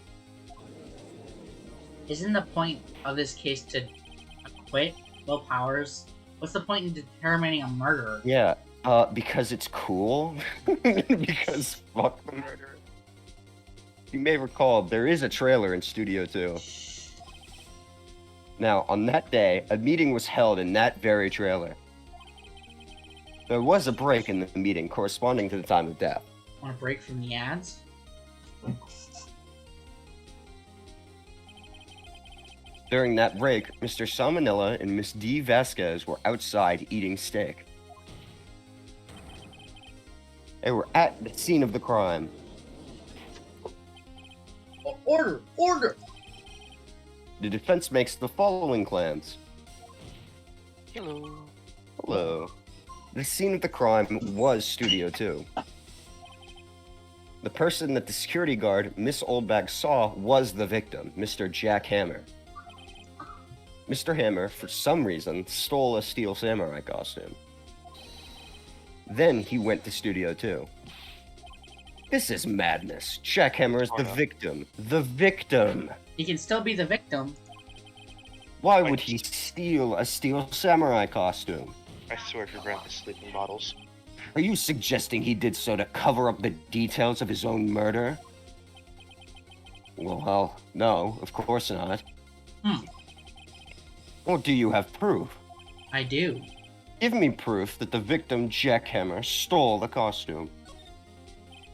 Isn't the point of this case to acquit Will Powers? What's the point in determining a murderer? Yeah, because it's cool. Because fuck the murderer. You may recall, there is a trailer in Studio 2. Now, on that day, a meeting was held in that very trailer. There was a break in the meeting corresponding to the time of death. Want a break from the ads? During that break, Mr. Salmonella and Miss D. Vasquez were outside eating steak. They were at the scene of the crime. Order! Order! The defense makes the following claims. Hello. Hello. The scene of the crime was Studio 2. The person that the security guard, Miss Oldbag, saw was the victim, Mr. Jack Hammer. Mr. Hammer, for some reason, stole a Steel Samurai costume. Then he went to Studio 2. This is madness. Jack Hammer is the victim. The victim! He can still be the victim. Why would he steal a Steel Samurai costume? I swear if you grant the sleeping bottles. Are you suggesting he did so to cover up the details of his own murder? Well, no, of course not. Or do you have proof? I do. Give me proof that the victim, Jack Hammer, stole the costume.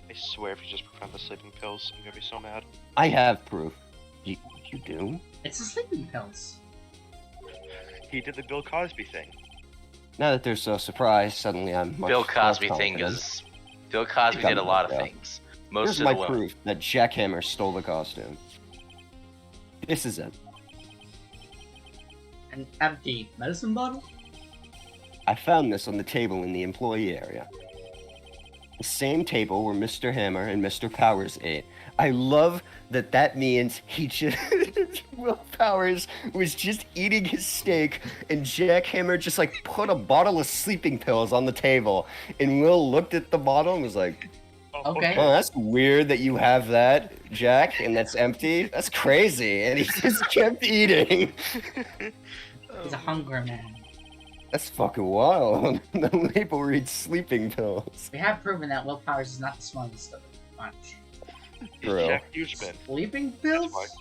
I swear if you just prevent the sleeping pills, I'm gonna be so mad. I have proof. You do? It's the sleeping pills. He did the Bill Cosby thing. Now that they're so surprised, suddenly I'm much Bill more Cosby thing confident. is... Bill Cosby did a lot of things. Most Here's of my the women. proof that Jack Hammer stole the costume. This is it. An empty medicine bottle? I found this on the table in the employee area. The same table where Mr. Hammer and Mr. Powers ate. I love that that means he just... Will Powers was just eating his steak, and Jack Hammer just, like, put a bottle of sleeping pills on the table. And Will looked at the bottle and was like, Okay. oh, that's weird that you have that, Jack, and that's empty. That's crazy. And he just kept eating. He's a hungry man. That's fucking wild. The label reads sleeping pills. We have proven that Will Powers is not the smartest of the bunch. True. Jack Hughesman. Sleeping pills? That's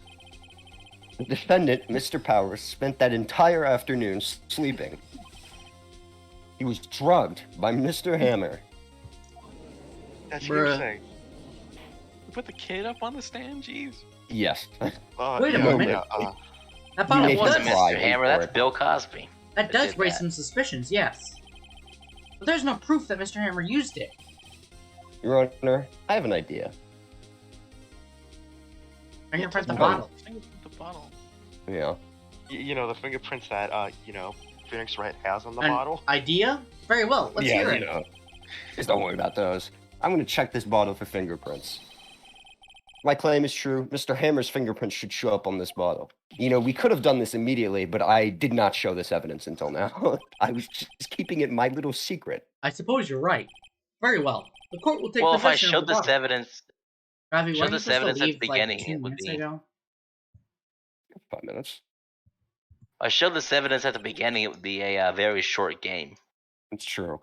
The defendant, Mr. Powers, spent that entire afternoon sleeping. He was drugged by Mr. Hammer. That's Bruh. hearsay. We put the kid up on the stand? Jeez. Yes. Wait a moment. That bottle made That him wasn't does, cry Mr. in Hammer. That's court. Bill Cosby. that does did raise that. some suspicions, yes. But there's no proof that Mr. Hammer used it. Your Honor, I have an idea. Fingerprint the Okay. bottle. The bottle. Yeah. You know, the fingerprints that, Phoenix Wright has on the An bottle. idea? Very well, let's hear it. Just don't worry about those. I'm gonna check this bottle for fingerprints. My claim is true. Mr. Hammer's fingerprints should show up on this bottle. We could have done this immediately, but I did not show this evidence until now. I was just keeping it my little secret. I suppose you're right. Very well. The court will take Well, if I possession of showed the this bottle. evidence, Ravi, showed weren't you this supposed to evidence at the leave, beginning, like 2 it would minutes be- ago? 5 minutes. if I showed this evidence at the beginning, it would be a very short game. It's true.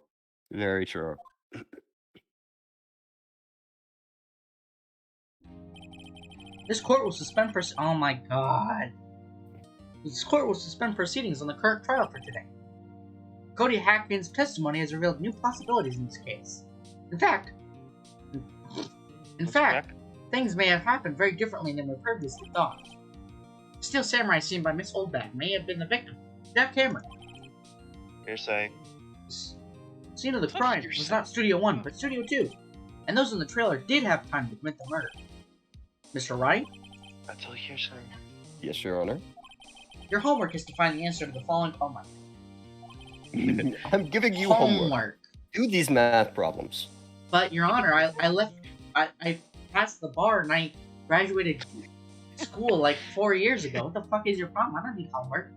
Very true. This court will suspend oh my god. This court will suspend proceedings on the current trial for today. Cody Hackman's testimony has revealed new possibilities in this case. In fact, things may have happened very differently than we previously thought. The Steel Samurai seen by Miss Oldbag may have been the victim, Jack Cameron. Hearsay. The scene of the crime was not Studio 1, but Studio 2, and those in the trailer did have time to commit the murder. Mr. Wright, That's all hearsay. Yes, Your Honor. your homework is to find the answer to the following homework. I'm giving you homework. Do these math problems. But, Your Honor, I passed the bar and I graduated school like 4 years ago. What the fuck is your problem? I don't need homework.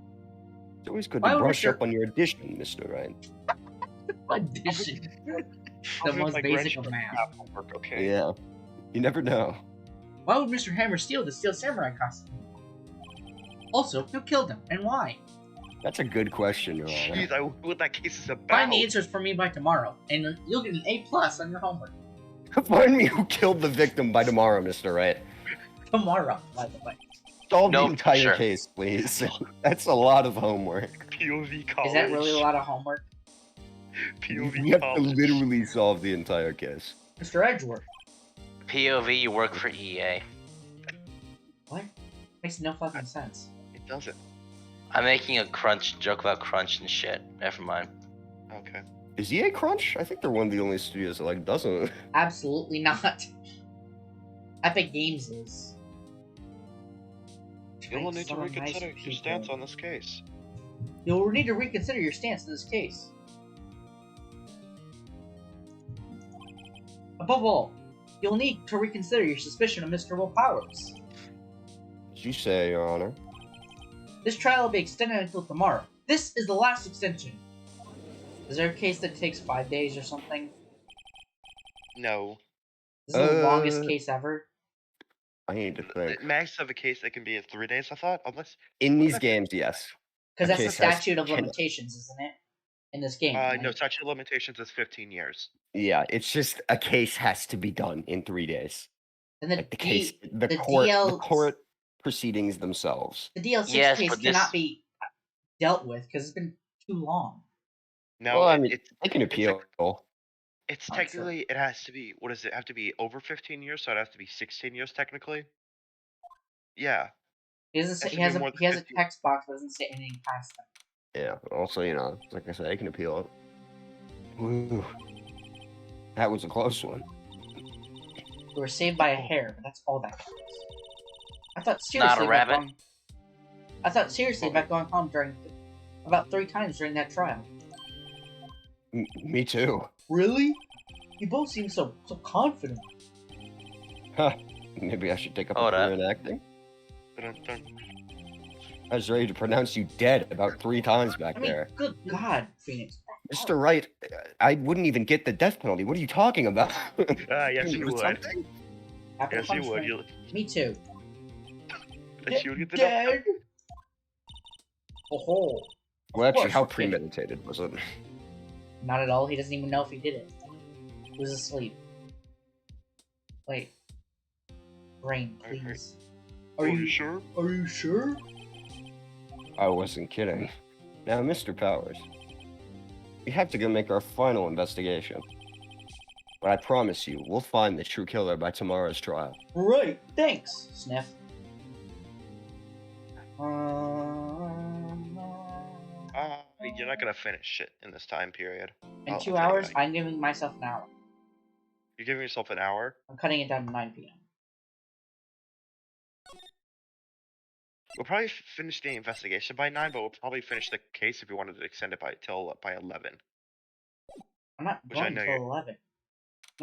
It's always good Why to would brush Mr. up on your addition, Mr. Wright. Addition. The I'll do most my basic grandchildren of math. have homework, okay? Yeah. You never know. Why would Mr. Hammer steal the Steel Samurai costume? Also, who killed him and why? That's a good question, Your Honor. Jeez, I wonder what that case is about. Find the answers for me by tomorrow, and you'll get an A+ on your homework. Find me who killed the victim by tomorrow, Mr. Wright. Tomorrow, by the way. Solve Nope, the entire sure. case, please. That's a lot of homework. POV college. Is that really a lot of homework? POV We have to college. literally solve the entire case. Mr. Edgeworth. POV, you work for E EA. What? Makes no fucking sense. It doesn't. I'm making a joke about crunch and shit. Never mind. Okay. Is EA Crunch? I think they're one of the only studios that doesn't. Absolutely not. Epic Games is. You will need to So nice reconsider your people. stance on this case. You'll need to reconsider your stance in this case. Above all, you'll need to reconsider your suspicion of Mr. Will Powers. Did you say, Your Honor? This trial will be extended until tomorrow. This is the last extension. Is there a case that takes 5 days or something? No. This is the longest case ever. I need to think. Max of a case that can be in 3 days, I thought. Unless. In these games, yes. Because A that's the case has statute of 10 limitations, isn't it? In this game. right? No, statute of limitations is 15 years. Yeah, it's just a case has to be done in 3 days. And the, Like the case, the the court proceedings themselves. The DL6 Yes, case but this- cannot be dealt with because it's been too long. No, Well, I mean, it's they can appeal. it's Oh, so- technically it has to be. What does it have to be? Over 15 years, so it has to be 16 years technically. Yeah. He doesn't say, Has to he be has a more than he has a 50. text box that doesn't say anything past that. Yeah. Also, like I said, they can appeal it. Ooh. That was a close one. We were saved by a hair, but that's all that counts. I thought Not a seriously about rabbit? going. I thought seriously about going home about 3 times during that trial. Me too. Really? You both seem so confident. Huh. Maybe I should take up Hold a career up. in acting. Dun-dun-dun. I was ready to pronounce you dead about 3 times back I mean, there. good God, Phoenix. Mr. Wright, I wouldn't even get the death penalty. What are you talking about? Yes, you Or would. something? Capital Yes, you would. punishment. You, Me too. that you would get the death Dead. Oh, Well, actually, course, how okay. premeditated was it? not at all. He doesn't even know if he did it. He was asleep. Wait. Brain, Okay. please. Are you sure? Are you sure? I wasn't kidding. Now, Mr. Powers, we have to go make our final investigation. But I promise you, we'll find the true killer by tomorrow's trial. Right, thanks, Sniff. You're not gonna finish shit in this time period. In I'll 2 tell you hours, that. I'm giving myself an hour. You're giving yourself an hour? I'm cutting it down to 9 p.m. We'll probably finish the investigation by 9, but we'll probably finish the case if you wanted to extend it by 11. I'm not Which I going know until you're- 11.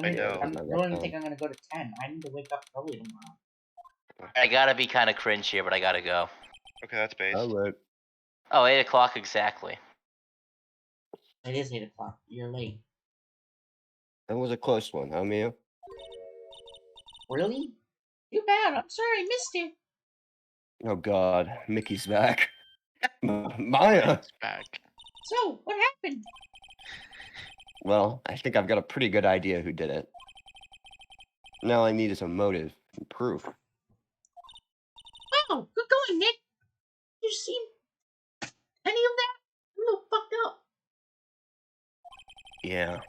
I know. I don't even think I'm gonna go to 10. I need to wake up early tomorrow. I gotta be kind of cringe here, but I gotta go. Okay, that's based. Alright. Oh, 8 o'clock exactly. It is 8 o'clock. You're late. That was a close one, huh, Mia? Really? Too bad. I'm sorry I missed it. Oh god, Mickey's back. Maya! It's back. So, what happened? Well, I think I've got a pretty good idea who did it. Now all I need is a motive and proof. Oh, good going, Nick. You seen any of that? I'm a little fucked up. Yeah.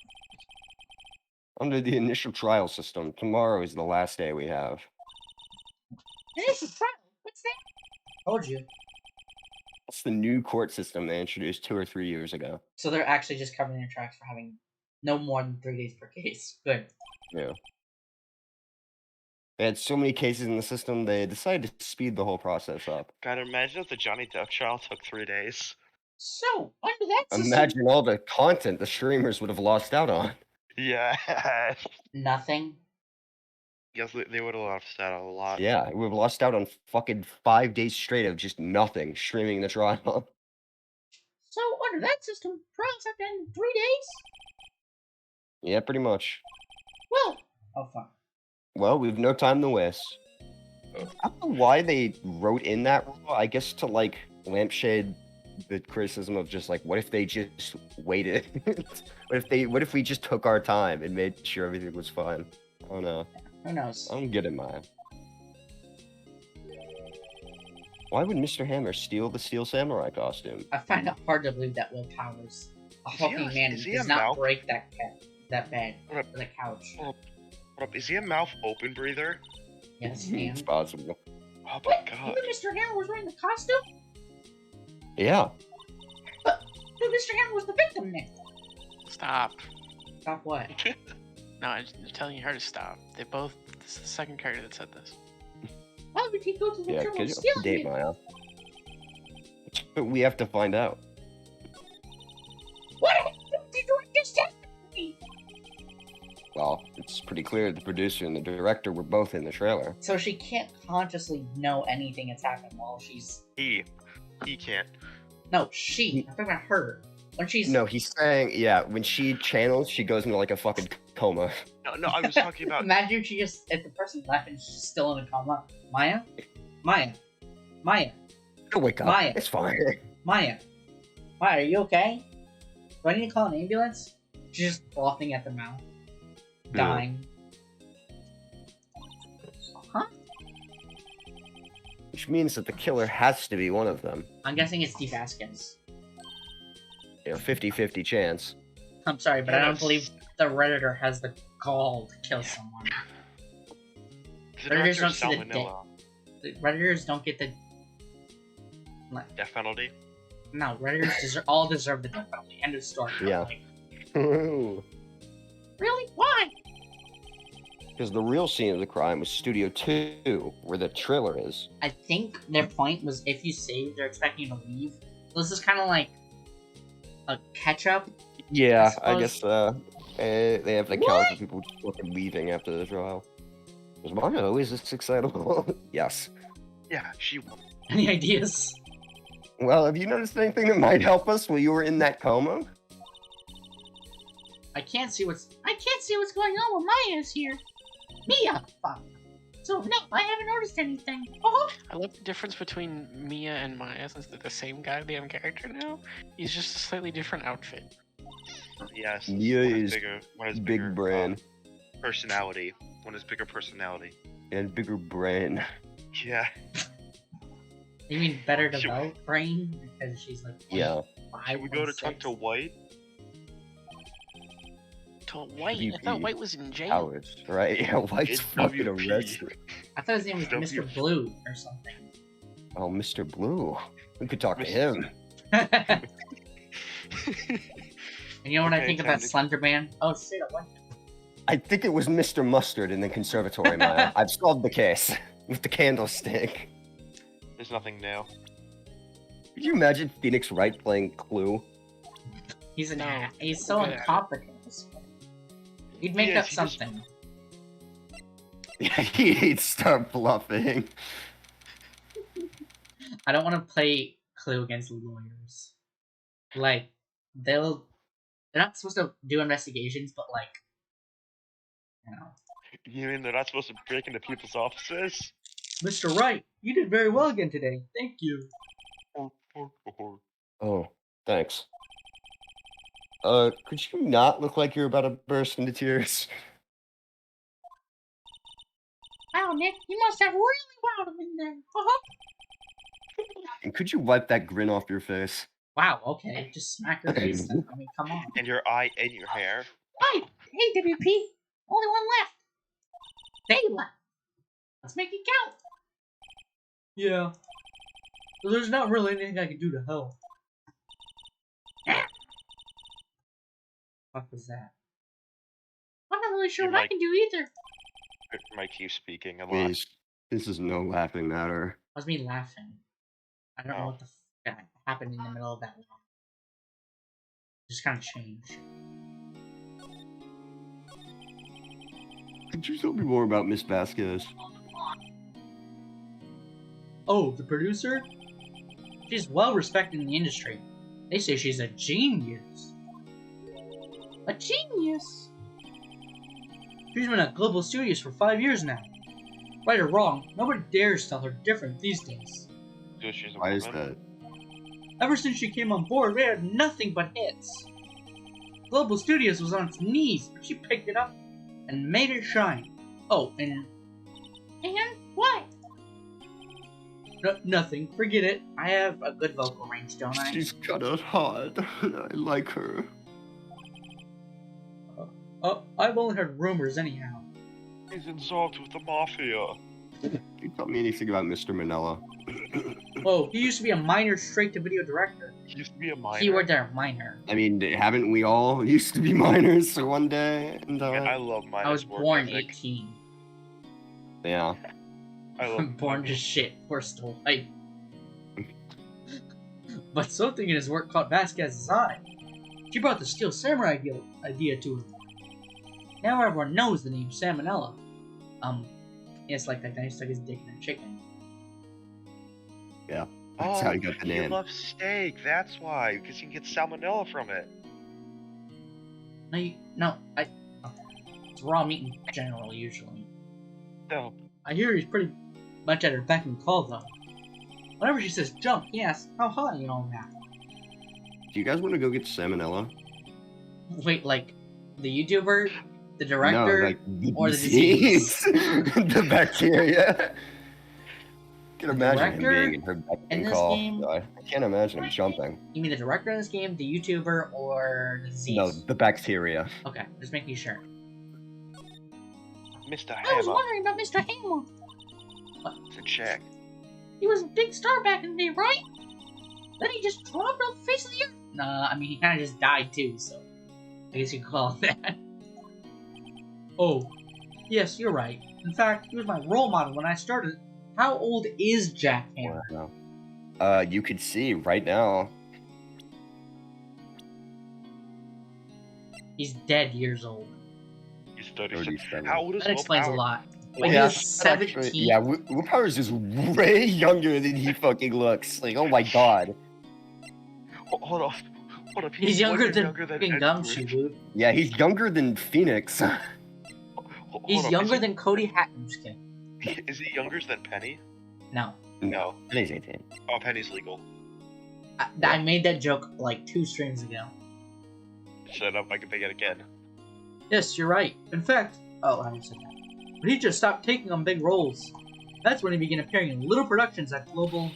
Under the initial trial system, tomorrow is the last day we have. Initial trial? What's that? Told you. It's the new court system they introduced 2 or 3 years ago. So they're actually just covering their tracks for having no more than 3 days per case. Good. Yeah. They had so many cases in the system, they decided to speed the whole process up. God, imagine if the Johnny Depp trial took 3 days. So, under that system... Imagine all the content the streamers would have lost out on. Yeah. Nothing. Yes, they would have lost out a lot. Yeah, we would have lost out on fucking 5 days straight of just nothing, streaming the trial. So, under that system, trials have to end in 3 days? Yeah, pretty much. Well... Oh, fuck. Well, we've no time to waste. I don't know why they wrote in that rule. I guess to, like, lampshade the criticism of just, like, what if they just waited? what if we just took our time and made sure everything was fine? I don't know. Who knows? I'm getting mine. Why would Mr. Hammer steal the Steel Samurai costume? I find it hard to believe that Will Powers, a Is he hulking a- man, is he does a not mouth? break that bed What or the couch. Hold up, is he a mouth open breather? Yes, It's and... possible. Oh my What? god. Even Mr. Hammer was wearing the costume? Yeah. But Mr. Hammer was the victim, Nick. Stop. Stop what? No, I'm telling her to stop. They both. This is the second character that said this. Why would he go to the Yeah, trouble of get up to stealing date, it? Maya. But we have to find out. What did you understand me? Well, it's pretty clear the producer and the director were both in the trailer. So she can't consciously know anything that's happening while she's... He can't. No, she. I'm talking about her. When she's... No, he's saying, yeah, when she channels, she goes into like a fucking coma. No, I was talking about. Imagine if the person left and she's still in a coma. Maya? Maya? Maya? Go wake up. Maya. It's fine. Maya? Maya, are you okay? Do I need to call an ambulance? She's just frothing at the mouth. Dying. Huh? Which means that the killer has to be one of them. I'm guessing it's Steve Vasquez. You know, 50-50 chance. I'm sorry, but I don't Yes. believe the Redditor has the gall to kill someone. The Redditors director don't is see the Salmonella. The Redditors don't get the... Death penalty. No, Redditors all deserve the death penalty. End of story. Yeah. Like, really? Why? Because the real scene of the crime was Studio 2, where the trailer is. I think their point was if you save, they're expecting you to leave. So this is kind of like a catch-up. Yeah, I I guess they have the What? count of people just fucking leaving after the trial. Was Maya always this excitable? Yes. Yeah, she won. Any ideas? Well, have you noticed anything that might help us while you were in that coma? I can't see what's going on when Maya is here. Mia! Fuck. So no, I haven't noticed anything. Oh, I love the difference between Mia and Maya since they're the same goddamn character now. He's just a slightly different outfit. Yes. Mia one is one has big bigger, brain personality. One has bigger personality. and bigger brain. Yeah. you mean better Should we- developed brain because she's like Yeah. 5, Should we go to talk 6. to White? thought White. I thought WP. White was in jail. Hours, right? Yeah, White's It's fucking WP. arrested. I thought his name was W- Mr. Blue or something. Oh, Mr. Blue. We could talk to Mr. him. And you know what I Okay, think about Tandy. Slender Man? Oh shit, I went. I think it was Mr. Mustard in the conservatory, Maya. I've solved the case. With the candlestick. There's nothing new. Could you imagine Phoenix Wright playing Clue? He's an No, ass. He's so good at it. incompetent. He'd make Yes, up he just- something. Yeah, he'd start bluffing. I don't want to play Clue against lawyers. Like, they're not supposed to do investigations, but like, you know. You mean they're not supposed to break into people's offices? Mr. Wright, you did very well again today. Thank you. Oh, thanks. Could you not look like you're about to burst into tears? Wow, Nick, you must have really wowed him in there. And could you wipe that grin off your face? Wow, okay, just smack her face then. I mean, come on. And your eye and your hair. Hey, WP, only one left. They left. Let's make it count. Yeah. Well, there's not really anything I can do to help. What was that? I'm not really sure Your what I mic- can do either. Mike keeps speaking a lot. Please. This is no laughing matter. That was me laughing. I don't know Oh. what the f happened in the middle of that laugh. Just kind of changed. Could you tell me more about Miss Vasquez? Oh, the producer? She's well respected in the industry. They say she's a genius. A genius? She's been at Global Studios for 5 years now. Right or wrong, nobody dares tell her different these days. So she's a Why is woman? that? Ever since she came on board, we had nothing but hits. Global Studios was on its knees, but she picked it up and made it shine. Oh, and what? Nothing. Forget it. I have a good vocal range, don't I? She's kinda hot. I like her. I've only heard rumors anyhow. He's involved with the mafia. Can you tell me anything about Mr. Manila? Oh, he used to be a minor straight-to-video director. He used to be a minor. Keyword there, minor. I mean, haven't we all used to be minors one day? And, And I love minor I was sport born ethic. 18. yeah. I love I'm born to shit. First of life. But something in his work caught Vasquez's eye. She brought the Steel Samurai idea to him. Now everyone knows the name Salmonella. It's like that guy who stuck his dick in a chicken. That's how he got the He name. loves steak. That's why, because you can get salmonella from it. It's raw meat in general, usually. No, I hear he's pretty much at her beck and call, though. Whenever she says jump, he asks how high and all that. Do you guys want to go get salmonella? Wait, like, the YouTuber? The No, director? like the or the disease. The bacteria. I can imagine him director being in her beck in and this call. game? I can't imagine him jumping. You mean the director in this game, the YouTuber, or the disease? No, the bacteria. Okay, just making sure. Mr. I was Hammer. wondering about Mr. Hammer. It's a check. He was a big star back in the day, right? Then he just dropped off the face of the earth. Nah, I mean, he kind of just died too, so I guess you could call it that. Oh, yes, you're right. In fact, he was my role model when I started. How old is Jack Hammer? Wow. You could see right now. He's dead years old. He's 36. 37. How old is That explains a Willpower? lot. When Yeah, he was that actually- 17, yeah, Willpower's is way younger than he fucking looks. Like, oh my god. Hold on. Hold up. he's younger than than fucking Edward. Gumshoe, dude. Yeah, he's younger than Phoenix. Hold He's up, younger is than Cody Hatton. Just kidding. he, is he younger than Penny? No. No. He's 18. Oh, Penny's legal. I made that joke like 2 streams ago. Shut up, I can make it again. Yes, you're right. In fact, I already said that. But he just stopped taking on big roles. That's when he began appearing in little productions at Global.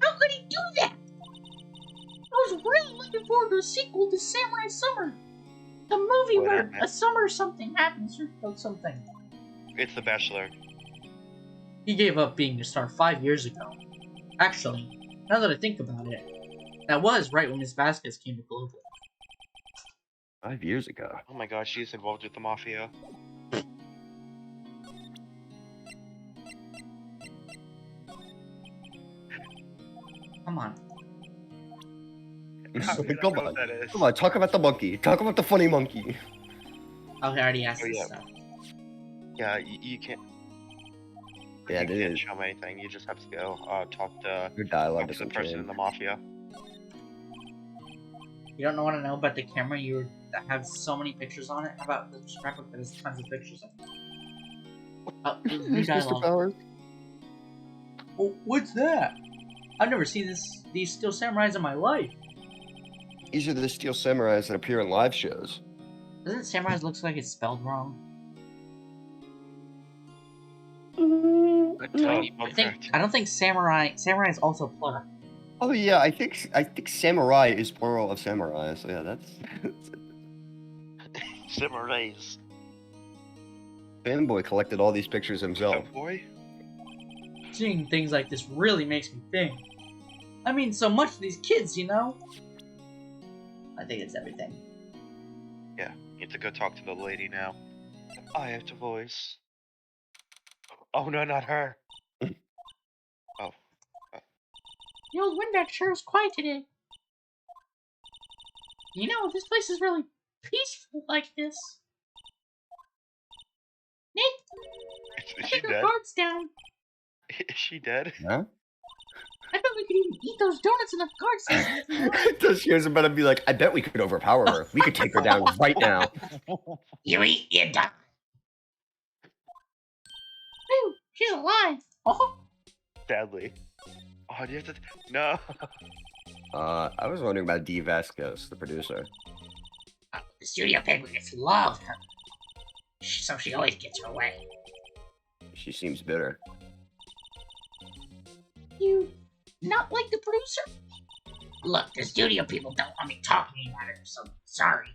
How could he do that? I was really looking forward to a sequel to Samurai Summer. The movie What where happened? a summer something happens or something. It's The Bachelor. He gave up being a star 5 years ago. Actually, now that I think about it, that was right when Miss Vasquez came to Global. 5 years ago. Oh my god, she's involved with the mafia. Come on. How do you not Come know on. what that is? Come on, talk about the monkey. Talk about the funny monkey. Oh, I already asked Oh, this yeah. stuff. Yeah, you can't. Yeah, you it can't is. show me anything. You just have to go talk to Your dialogue the doesn't person in change. the mafia. You don't want to know about the camera that has so many pictures on it? How about the scrapbook that has tons of pictures on it? Oh, new Who's Mr. dialogue. Powers? Oh, what's that? I've never seen these Steel Samurais in my life. These are the Steel Samurais that appear in live shows. Doesn't Samurais looks like it's spelled wrong? A tiny Oh, bit. I don't think samurai is also plural. Oh yeah, I think samurai is plural of samurai. So yeah, that's Samurais. fanboy collected all these pictures himself. Boy. Seeing things like this really makes me think. I mean, so much for these kids, you know? I think it's everything. Yeah, you have to go talk to the lady now. I have to voice. Oh no, not her. Oh. The old Windback sure is quiet today. You know, this place is really peaceful like this. Nick, Is I she think our dead? guard's down. Is she dead? Huh? I bet we could even eat those donuts in the guard station if we wanted. This year's about to be like, I bet we could overpower her. We could take her down right now. You eat, you die. Ooh, she's alive. Oh, Sadly. Oh, do you have to? No. I was wondering about Dee Vasquez, the producer. the studio patrons love her. So she always gets her way. She seems bitter. You not like the producer? Look, the studio people don't want me talking about her, so sorry.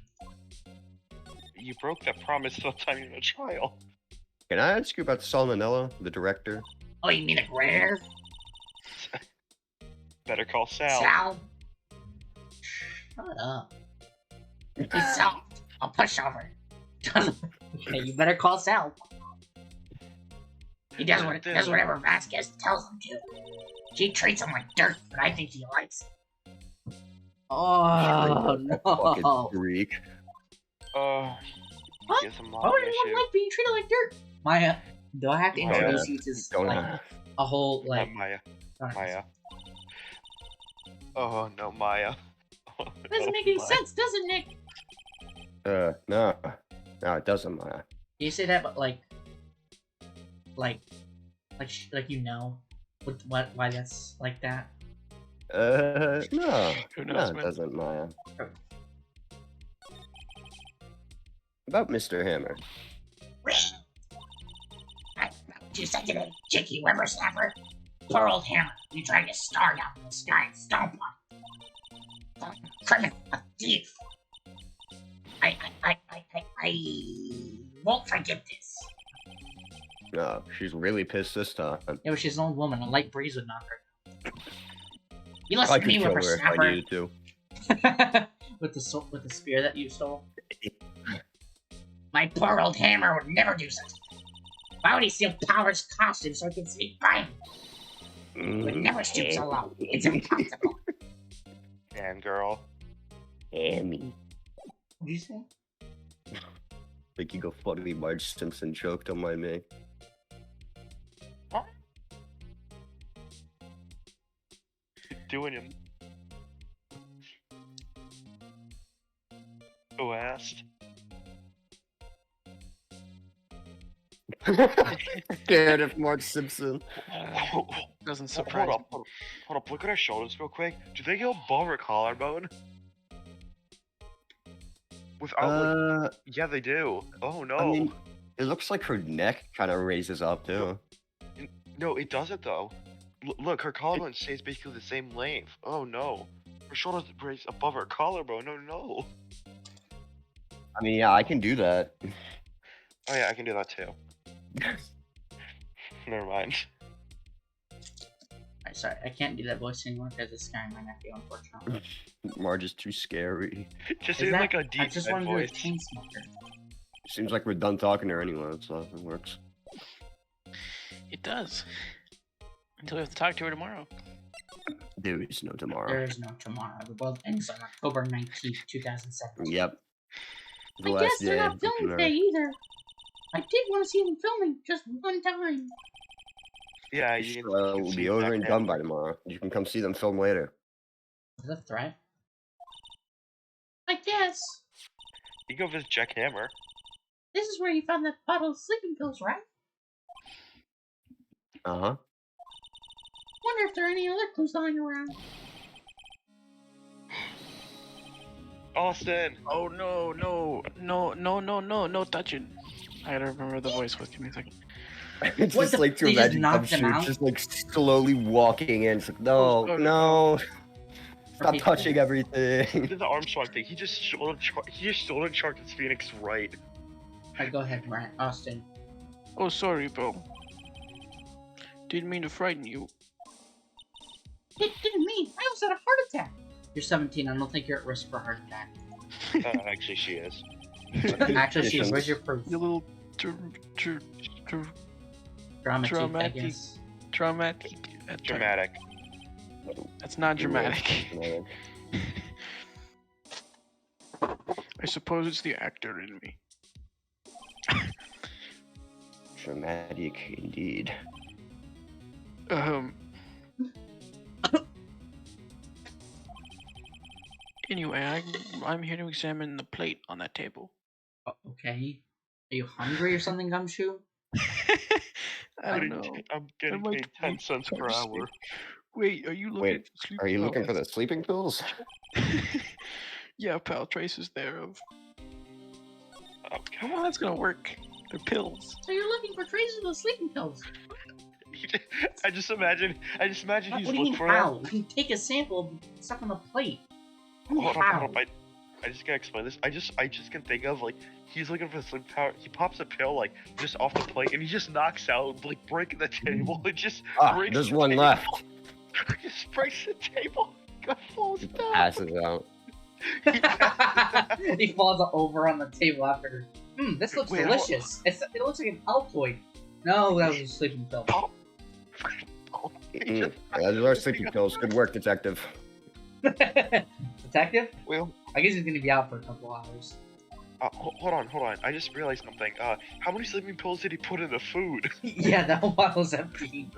You broke that promise the time you were a child. Can I ask you about Salmonella, the director? Oh, you mean the greater? Better call Sal. Sal? Shut up. Hey, Sal, I'll push over. Okay, you better call Sal. He does whatever Vasquez tells him to. She treats him like dirt, but I think he likes it. Oh, Fucking no. Greek. What? Why would anyone like being treated like dirt? Maya, do I have to Maya, introduce you to Don't like have. a whole like? Maya. Alright. Maya. Oh no, Maya. Oh, Doesn't no, make any Maya. sense, does it, Nick? No. No, it doesn't, Maya. You say that, but like you know, why that's like that? No. Who No, knows, it man? doesn't, Maya. About Mr. Hammer. What you said to the cheeky whippersnapper? Poor old Hammer, you tried to star down in the sky and stomp on. A criminal, a thief. I won't forget this. No, she's really pissed this time. Yeah, but she's an old woman. A light breeze would knock her. You I listen to could me, kill her if I whippersnapper. needed to. with the spear that you stole. My poor old Hammer would never do such a thing. Why would he steal Power's costume so he can sneak by him? He would never stoop so low. It's impossible. And girl. Hammy. What'd you say? Think you go funny Marge Simpson joke, don't mind me. Doing him. Who asked? Scared of Marge Simpson. Doesn't Hold surprise up, hold up, look at her shoulders real quick. Do they go above her collarbone? Without, like, yeah, they do. Oh no. I mean, it looks like her neck kind of raises up too. No, it doesn't though. Look, her collarbone stays basically the same length. Oh no. Her shoulders raise above her collarbone. No, no. I mean, yeah, I can do that. Oh yeah, I can do that too. Never mind. Alright, sorry, I can't do that voice anymore because it's scaring my nephew, unfortunately. Marge is too scary. Just Is in that- like a I deep just red want to do a voice. chain smoker. Seems like we're done talking to her anyway, so it works. It does. Until we have to talk to her tomorrow. There is no tomorrow. There is no tomorrow. The world ends on October 19th, 2017. Yep. The I last guess they're day not of filming Earth. today either. I did want to see them filming just one time. Yeah, This you show can will see be over Jack and done by tomorrow. You can come see them film later. Is that a threat? I guess. You can go visit Jack Hammer. This is where you found that bottle of sleeping pills, right? Uh-huh. Wonder if there are any other clues lying around. Austin! Oh no, no touching. I gotta remember the voice with. Give me a second. It's What just the- like to they just imagine knocked them Gumshoe out? just like slowly walking in. It's like, no, sorry, no. Stop Repeat touching that. He everything. did the Armstrong thing. He just shoulder charged his Phoenix right. Alright, go ahead, Ryan. Austin. Oh, sorry, bro. Didn't mean to frighten you. It didn't mean. I almost had a heart attack. You're 17. I don't think you're at risk for a heart attack. Actually, she is. Actually, she is. Where's your proof? You little Dramatic, I dramatic. guess. dramatic. Dramatic. That's not dramatic. Man. I suppose it's the actor in me. Dramatic indeed. Anyway, I'm here to examine the plate on that table. Oh, okay. Are you hungry or something, Gumshoe? I don't know. I'm getting might paid 10 be cents per thirsty. hour. Wait, are you looking Wait, for sleep? are you Oh, looking for the sleeping pills? Yeah, pal, traces thereof. Oh, How well that's gonna work? They're pills. So you're looking for traces of the sleeping pills. I just imagine he's What do you looking mean for how? them. You can take a sample and stuff on the plate. Hold How? on, I just gotta explain this. I just can think of like he's looking for the sleep power. He pops a pill like just off the plate and he just knocks out like breaking the table. It just breaks There's the one table. left. Just breaks the table. God falls down. Passes out. He falls over on the table after. This looks Wait, delicious. It looks like an Altoid. No, that was a sleeping pill. Yeah, those are sleeping pills. Good work, detective. Detective? Well, I guess he's gonna be out for a couple hours. hold on. I just realized something. How many sleeping pills did he put in the food? Yeah, that whole bottle's empty.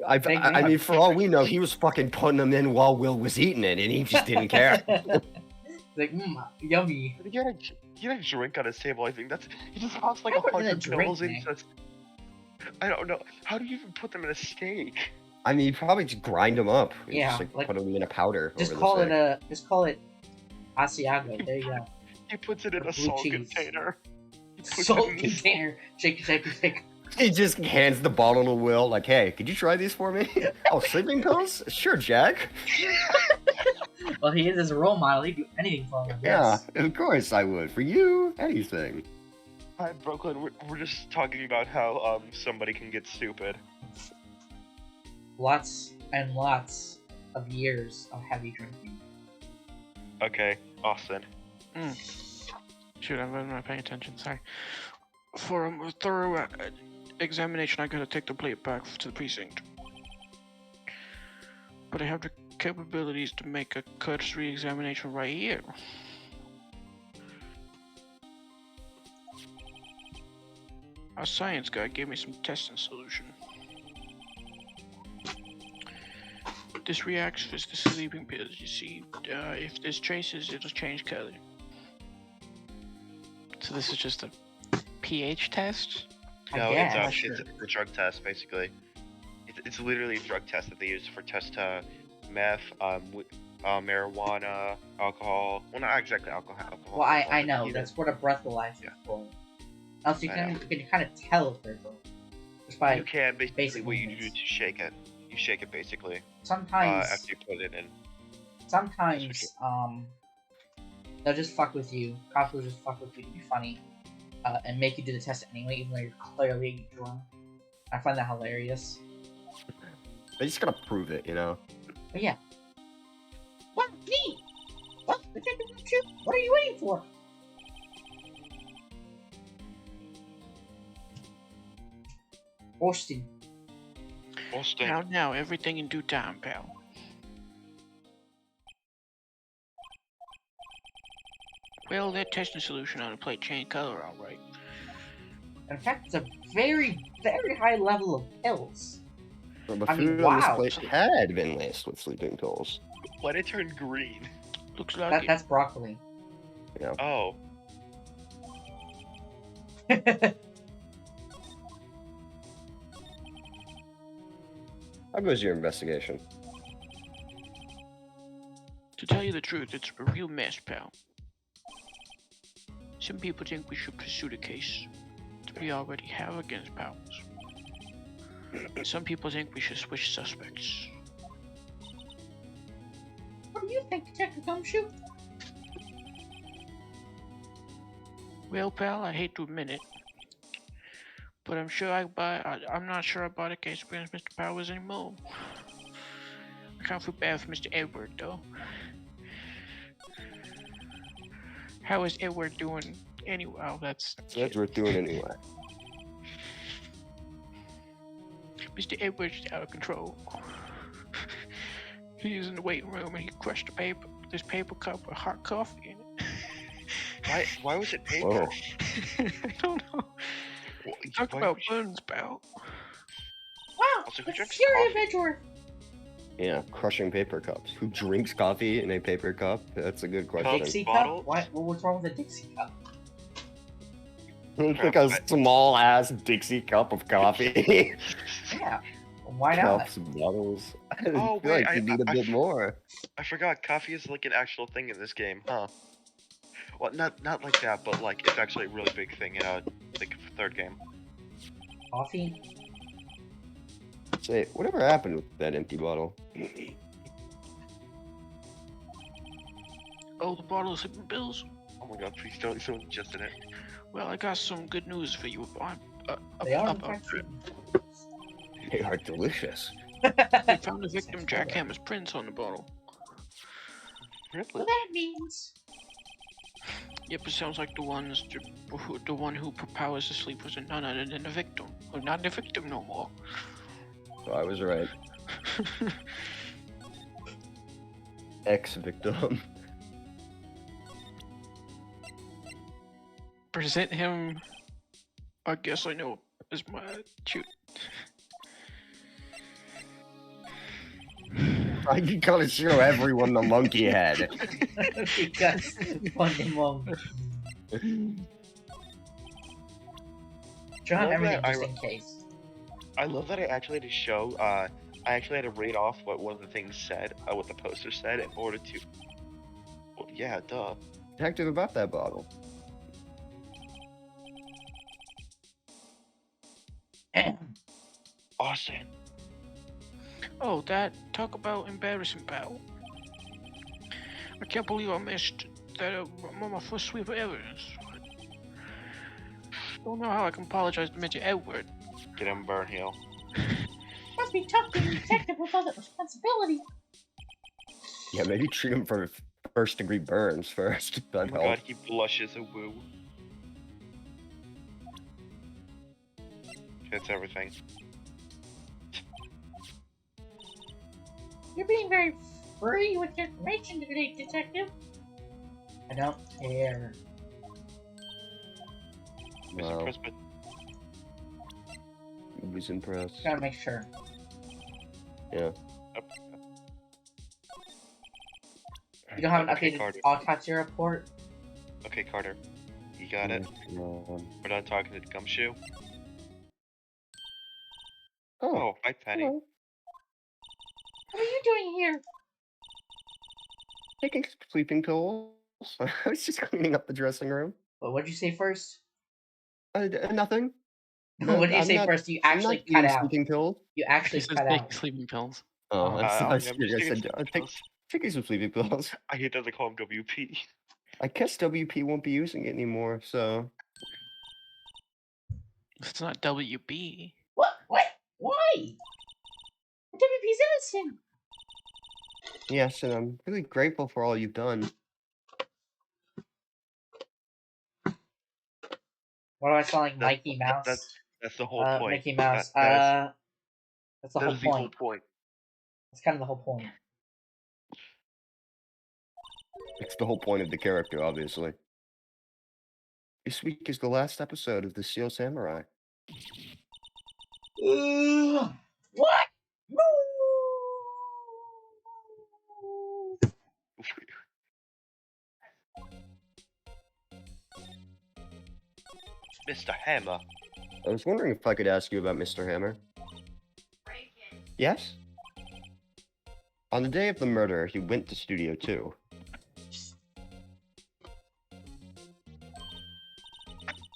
I mean, for all we know, he was fucking putting them in while Will was eating it, and he just didn't care. It's like, yummy. He had a drink on his table. I think he just pops like I put in a 100 drink, pills in. Nick. I don't know. How do you even put them in a steak? I mean, you probably just grind them up. And Yeah, just, like- put them in a powder. Just over call the it just call it Asiago. There you go. He puts it in Or a blue salt cheese. container. He puts it Salt in the salt- container. Shake, shake, shake. He just hands the bottle to Will, like, "Hey, could you try these for me?" Oh, sleeping pills? Sure, Jack. Well, he is his role model. He'd do anything for him. Yeah, Yes. of course I would. For you, anything. Hi, Brooklyn. We're just talking about how somebody can get stupid. Lots and lots of years of heavy drinking. Okay, Austin. Shoot, I'm not paying attention. Sorry. For a thorough examination, I gotta take the plate back to the precinct. But I have the capabilities to make a cursory examination right here. Our science guy gave me some testing solution. This reacts with the sleeping pills. You see, if there's traces, it'll change color. So this is just a pH test? No, guess. it's a drug test basically. It's literally a drug test that they use for test meth, marijuana, alcohol. Well, not exactly alcohol. Well, I know. Either. That's what a breathalyzer is for. Also, you I can kind of tell if they're drunk. Just by You can basically basic what you do movements. to shake it. You shake it basically sometimes after you put it in. sometimes They'll just fuck with you. Cops will just fuck with you to be funny, and make you do the test anyway, even though you're clearly drunk. I find that hilarious. They just gotta prove it, you know? But yeah. What? Me? What? What are you waiting for? Austin. Austin. Now, everything in due time, pal. Well, they're testing solution on a plate change color, all right. In fact, it's a very, very high level of pills. Well, the I mean, food on this wow. plate had been laced with sleeping pills. When it turned green. Looks like That's broccoli. Yeah. Oh. How goes your investigation? To tell you the truth, it's a real mess, pal. Some people think we should pursue the case that we already have against Powers. Some people think we should switch suspects. What do you think, Detective Gumshoe? Well, pal, I hate to admit it, but I'm not sure I buy the case against Mr. Powers anymore. I can't feel bad for Mr. Edward, though. How is Edward doing anyway? Oh, that's worth doing anyway. Mr. Edward's out of control. He's in the waiting room and he crushed this paper cup with hot coffee in it. Why was it paper? Whoa. I don't know. Talk about burns, pal. Wow, Also, who the drinks Fury coffee? Adventurer. Yeah, crushing paper cups. Who drinks coffee in a paper cup? That's a good question. Dixie Bottle? cup? What's wrong with a Dixie cup? Like a small ass Dixie cup of coffee. Yeah, why not? Cups, bottles. I Oh, feel wait, like you need a bit more. I forgot coffee is like an actual thing in this game, huh? Well, not like that, but like it's actually a really big thing in like third game. Coffee? Say, whatever happened with that empty bottle? Oh, the bottle of sleeping pills? Oh my god, please don't just in it. Well, I got some good news for you. They are in about fact it. They are delicious. They found the victim Jackhammer's prints on the bottle. Really? What that means? Yep, it sounds like the one who Powers to sleep was none other than the victim. Or not the victim no more. So I was right. Ex-victim. Present him. I guess I know is my shoot. You gotta show everyone the monkey head. Because funny mom. Should have Love everything that just in case. I love that I actually had to show. I actually had to read off what one of the things said, what the poster said, in order to. Well, yeah, duh. Detective, about that bottle. Austin. Oh, that talk about embarrassing, pal. I can't believe I missed that on my first sweep of evidence. Don't know how I can apologize to Mr. Edward. Get him, Burnhill. Must be tough being a detective with all that responsibility. Yeah, maybe treat him for first-degree burns first. Oh That'd my help. god, he blushes a woo. That's everything. You're being very free with your information today, Detective. I don't care. Mr. Wow. Crispin. He was impressed. Gotta make sure. Yeah. You don't have an Okay, updated Carter. autopsy report? Okay, Carter. You got it. We're done talking to Gumshoe. Oh, hi, Penny. hello. What are you doing here? Taking sleeping pills. I was just cleaning up the dressing room. Well, what'd you say first? Nothing. What did you I'm say not- first? You I'm actually not cut eating out. sleeping pills. You actually He says cut take out. sleeping pills. Oh, I'm I just said, taking take pills. taking some sleeping pills. I hate that they call him WP. I guess WP won't be using it anymore, so... It's not WB. What? Why? WP's innocent. Yes, and I'm really grateful for all you've done. What do I sound like, That- Mikey Mouse? That's the whole point. Mickey Mouse. That That's the is whole the whole point. point. That's kind of the whole point. It's the whole point of the character, obviously. This week is the last episode of The Steel Samurai. What? No! Mr. Hammer. I was wondering if I could ask you about Mr. Hammer. Yes? On the day of the murder, he went to Studio 2.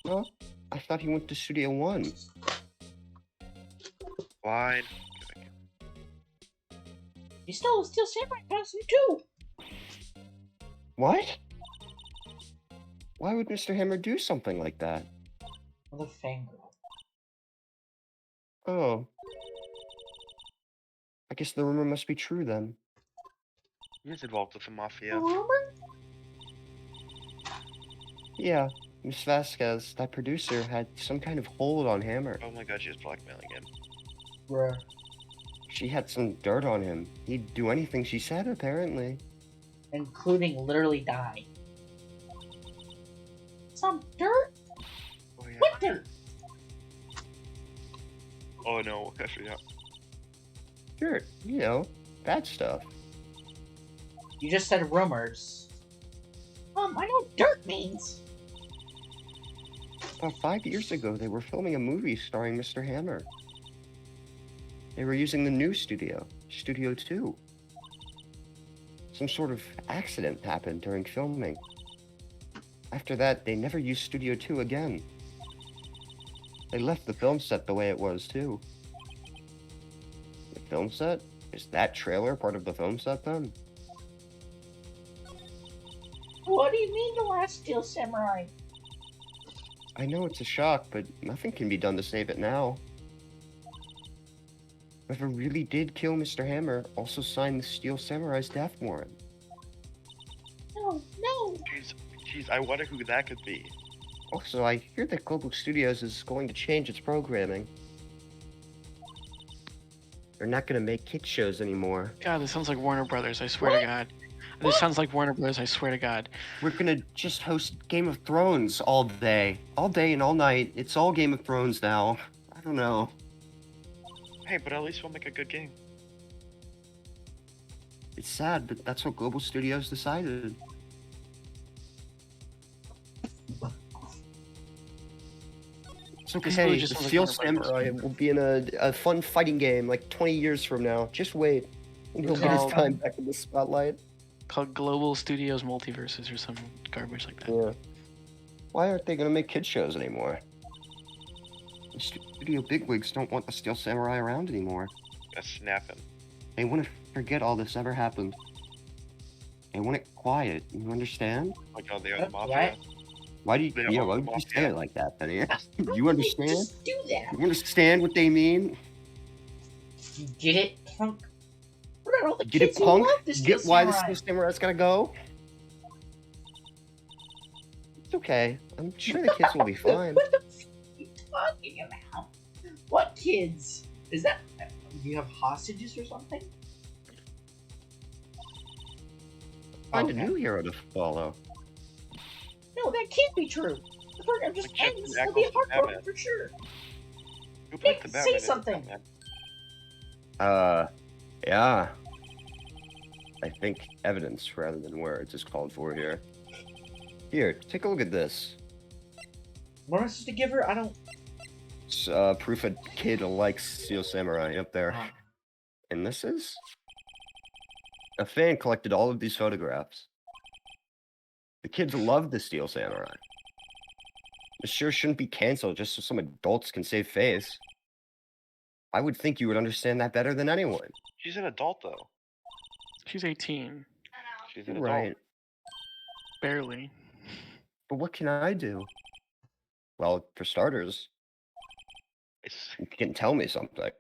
Well, I thought he went to Studio 1. Fine. You stole a Steel Samurai costume too! What? Why would Mr. Hammer do something like that? With a finger. Oh. I guess the rumor must be true then. He is involved with the mafia. Yeah, Miss Vasquez, that producer, had some kind of hold on Hammer. Oh my god, she's blackmailing him. Bruh. She had some dirt on him. He'd do anything she said, apparently. Including literally die. Some dirt? Oh yeah. What dirt? Oh no, I forgot. Dirt, you know, bad stuff. You just said rumors. I know what dirt means. About 5 years ago, they were filming a movie starring Mr. Hammer. They were using the new studio, Studio 2. Some sort of accident happened during filming. After that, they never used Studio 2 again. They left the film set the way it was, too. The film set? Is that trailer part of the film set, then? What do you mean the last Steel Samurai? I know it's a shock, but nothing can be done to save it now. Whoever really did kill Mr. Hammer also signed the Steel Samurai's death warrant. No. Jeez, I wonder who that could be. Also, I hear that Global Studios is going to change its programming. They're not going to make kids shows anymore. God, this sounds like Warner Brothers, I swear to God. This sounds like Warner Brothers, I swear to God. We're going to just host Game of Thrones all day. All day and all night. It's all Game of Thrones now. I don't know. Hey, but at least we'll make a good game. It's sad, but that's what Global Studios decided. It's okay, This really the just sounds like Steel Warner Brothers. Samurai will be in a fun fighting game like 20 years from now. Just wait. And he'll get his Called- time back in the spotlight. Called Global Studios Multiverses or some garbage like that. Yeah. Why aren't they gonna make kid shows anymore? The studio bigwigs don't want the Steel Samurai around anymore. That's snapping. They want to forget all this ever happened. They want it quiet. You understand? Oh my god, they are the What? mafia. Why do you? They Yeah, are why the would you say mafia. it like that, Penny? You understand? Just do that. You understand what they mean? You get it, punk? What about all the Get kids it, punk? who love the Steel Get why the Samurai? Steel Samurai's gotta go? It's okay. I'm sure the kids will be fine. What the f are you talking about? What kids? Is that... Do you have hostages or something? Find a Okay. new hero to follow. No, that can't be true. The program just Like Captain ends. It'll be a Eccles and heartbroken Batman. for sure. Who played the Say Batman in something. Batman? Yeah. I think evidence rather than words is called for here. Here, take a look at this. What am I supposed to give her? I don't... It's proof a kid likes Steel Samurai up there. Ah. And this is? A fan collected all of these photographs. The kids love the Steel Samurai. This sure shouldn't be canceled just so some adults can save face. I would think you would understand that better than anyone. She's an adult though. She's 18. She's an Right. adult. Barely. But what can I do? Well, for starters, It's you can tell me something.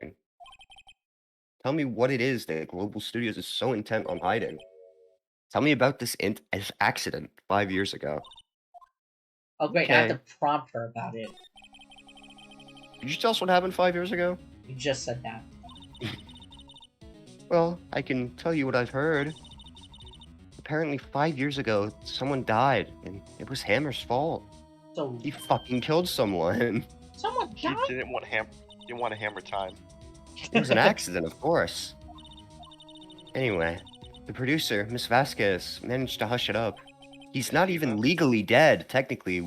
Tell me what it is that Global Studios is so intent on hiding. Tell me about this accident 5 years ago. Oh great, I have Okay. to prompt her about it. Did you tell us what happened 5 years ago? You just said that. Well, I can tell you what I've heard. Apparently 5 years ago, someone died, and it was Hammer's fault. So He fucking killed someone. someone he died? didn't want a hammer time. It was an accident, of course. Anyway, the producer, Miss Vasquez, managed to hush it up. He's not even legally dead, technically.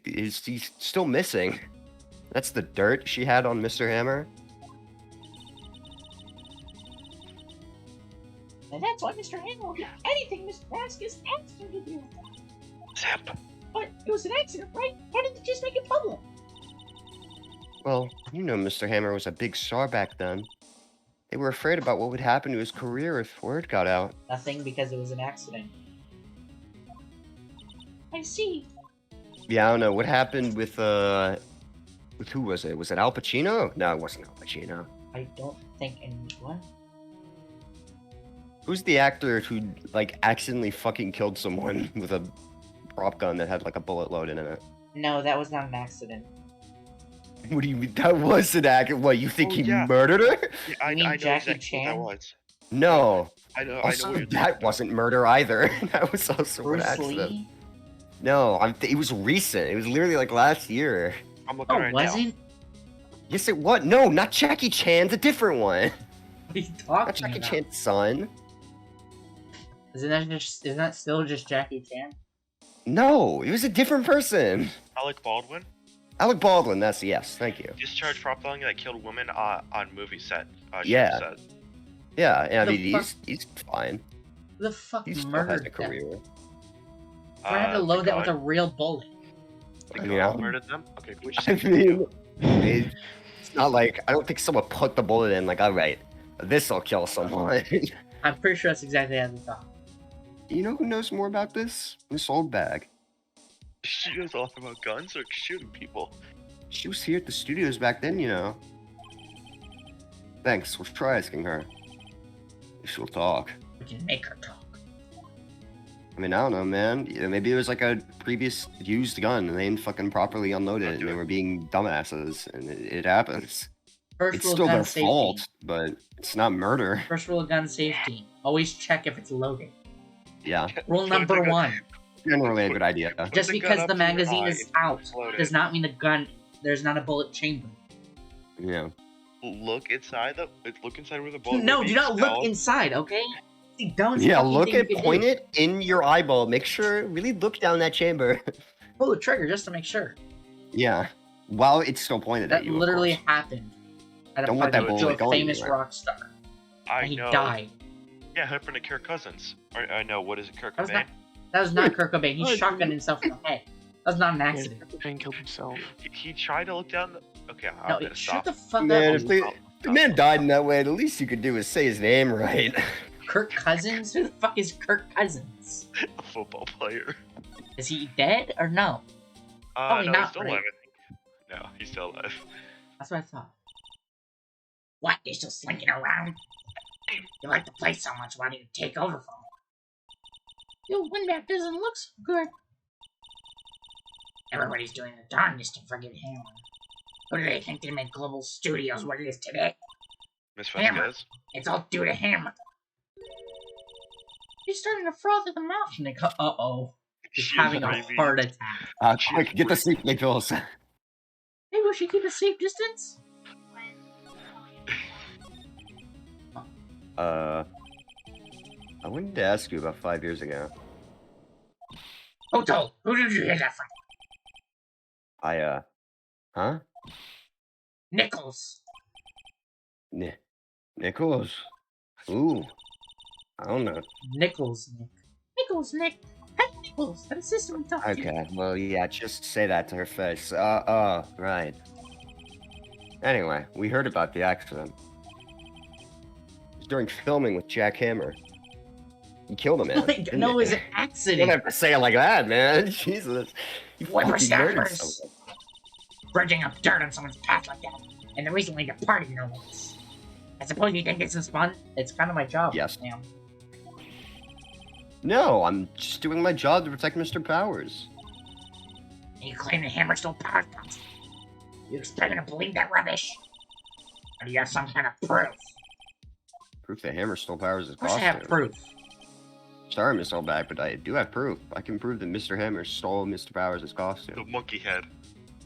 He's still missing. That's the dirt she had on Mr. Hammer. And that's why Mr. Hammer will do anything Mr. Vasquez asked him to do. Zip. But it was an accident, right? Why didn't they just make it public? Well, you know Mr. Hammer was a big star back then. They were afraid about what would happen to his career if word got out. Nothing, because it was an accident. I see. Yeah, I don't know. What happened with who was it? Was it Al Pacino? No, it wasn't Al Pacino. I don't think any what? Who's the actor who, like, accidentally fucking killed someone with a prop gun that had, like, a bullet loaded in it? No, that was not an accident. What do you mean? That was an accident? What, you think Oh, he yeah. murdered her? Yeah, I mean know Jackie exactly what Chan? that was. No. I know Also, what you're that wasn't murder either. That was also an Bruce accident. Lee? No, it was recent. It was literally, like, last year. I'm looking Oh, right wasn't? Yes, it was. No, not Jackie Chan's. A different one. What are you Not talking Jackie about? Chan's son. Isn't that still just Jackie Chan? No, it was a different person. now. Alec Baldwin Alec Baldwin, that's yes, thank you. discharged for felony that killed women on movie set. Yeah. Set. Yeah, and I The mean, fuck? he's fine. Who the fuck He still has murdered a them? career. We're gonna have to load that with a real bullet. The I mean, girl I'll- murdered them. Okay, which I mean, it's not like, I don't think someone put the bullet in, like, alright, this'll kill someone. I'm pretty sure that's exactly how they thought. You know who knows more about this? Miss Oldbag. she knows all about guns or shooting people. She was here at the studios back then, you know. Thanks, we'll try asking her. If she'll talk. We can make her talk. I mean, I don't know, man. Yeah, maybe it was like a previous used gun and they didn't fucking properly unload it and they were being dumbasses and it happens. First It's rule of still gun their safety. fault, but it's not murder. First rule of gun safety. Always check if it's loaded. Yeah, Rule Put number the gun- 1. generally a good idea. Just the gun because up the to your magazine eye is if out it's loaded. does not mean the gun there's not a bullet chamber. Yeah. Look inside where the bullet. No, would do be not look installed. inside, okay? It's the dumbest Yeah, fucking look thing at, you can point do. it in your eyeball. Make sure, really look down that chamber. Pull the trigger just to make sure. Yeah. While it's still pointed That at you, of literally course. happened at a Don't want that party to bullet a going famous anywhere. rock star. I And he know. died. Yeah, happened to Kirk Cousins. Or I know. What is it, Kirk That was Cobain? not that was not Kurt Cobain. He Oh, shotgunned himself in the head. That was not an accident. And killed himself. He tried to look down. Okay, I'm No, gonna shut stop. the fuck Man, up. if the man died in that way, the least you could do is say his name right. Kirk Cousins? Who the fuck is Kirk Cousins? A football player. Is he dead or no? Probably No, not, he's still right? alive. I think. No, he's still alive. That's what I thought. What? You're still slinking around? You like the place so much, why don't you take over for him? Your windback doesn't look so good. Everybody's doing their darndest to forget Hammer. Who do they think they made Global Studios what it is today? Miss Hammer. Vasquez. It's all due to Hammer. He's starting to froth at the mouth, and they go, uh-oh. He's She having a rabies. heart attack. Quick, get the sleeping pills. Maybe we should keep a safe distance? I wanted to ask you about 5 years ago. Who told? Who did you hear that from? Huh? Nichols. Nichols? Ooh. I don't know. Nichols, Nick. Nichols, Nick. Pat Nichols. That assistant we talked to. Okay, well, yeah, just say that to her face. Right. Anyway, we heard about the accident. It was during filming with Jack Hammer. You killed a man. Like, didn't no, it you? was an You don't accident. have to say it like that, man. Jesus. You fucking murdered Whippersnappers. someone. Bridging up dirt on someone's path like that. And the recently departed, no less. I suppose you think this is fun? It's kind of my job. Yes. Ma'am. No, I'm just doing my job to protect Mr. Powers. And you claim the hammer stole power guns. You expect me to believe that rubbish? Or do you have some kind of proof? Proof the hammer stole Powers' Of course I have costume. proof. Sorry, Miss Oldback, but I do have proof. I can prove that Mr. Hammer stole Mr. Powers' The costume. monkey head.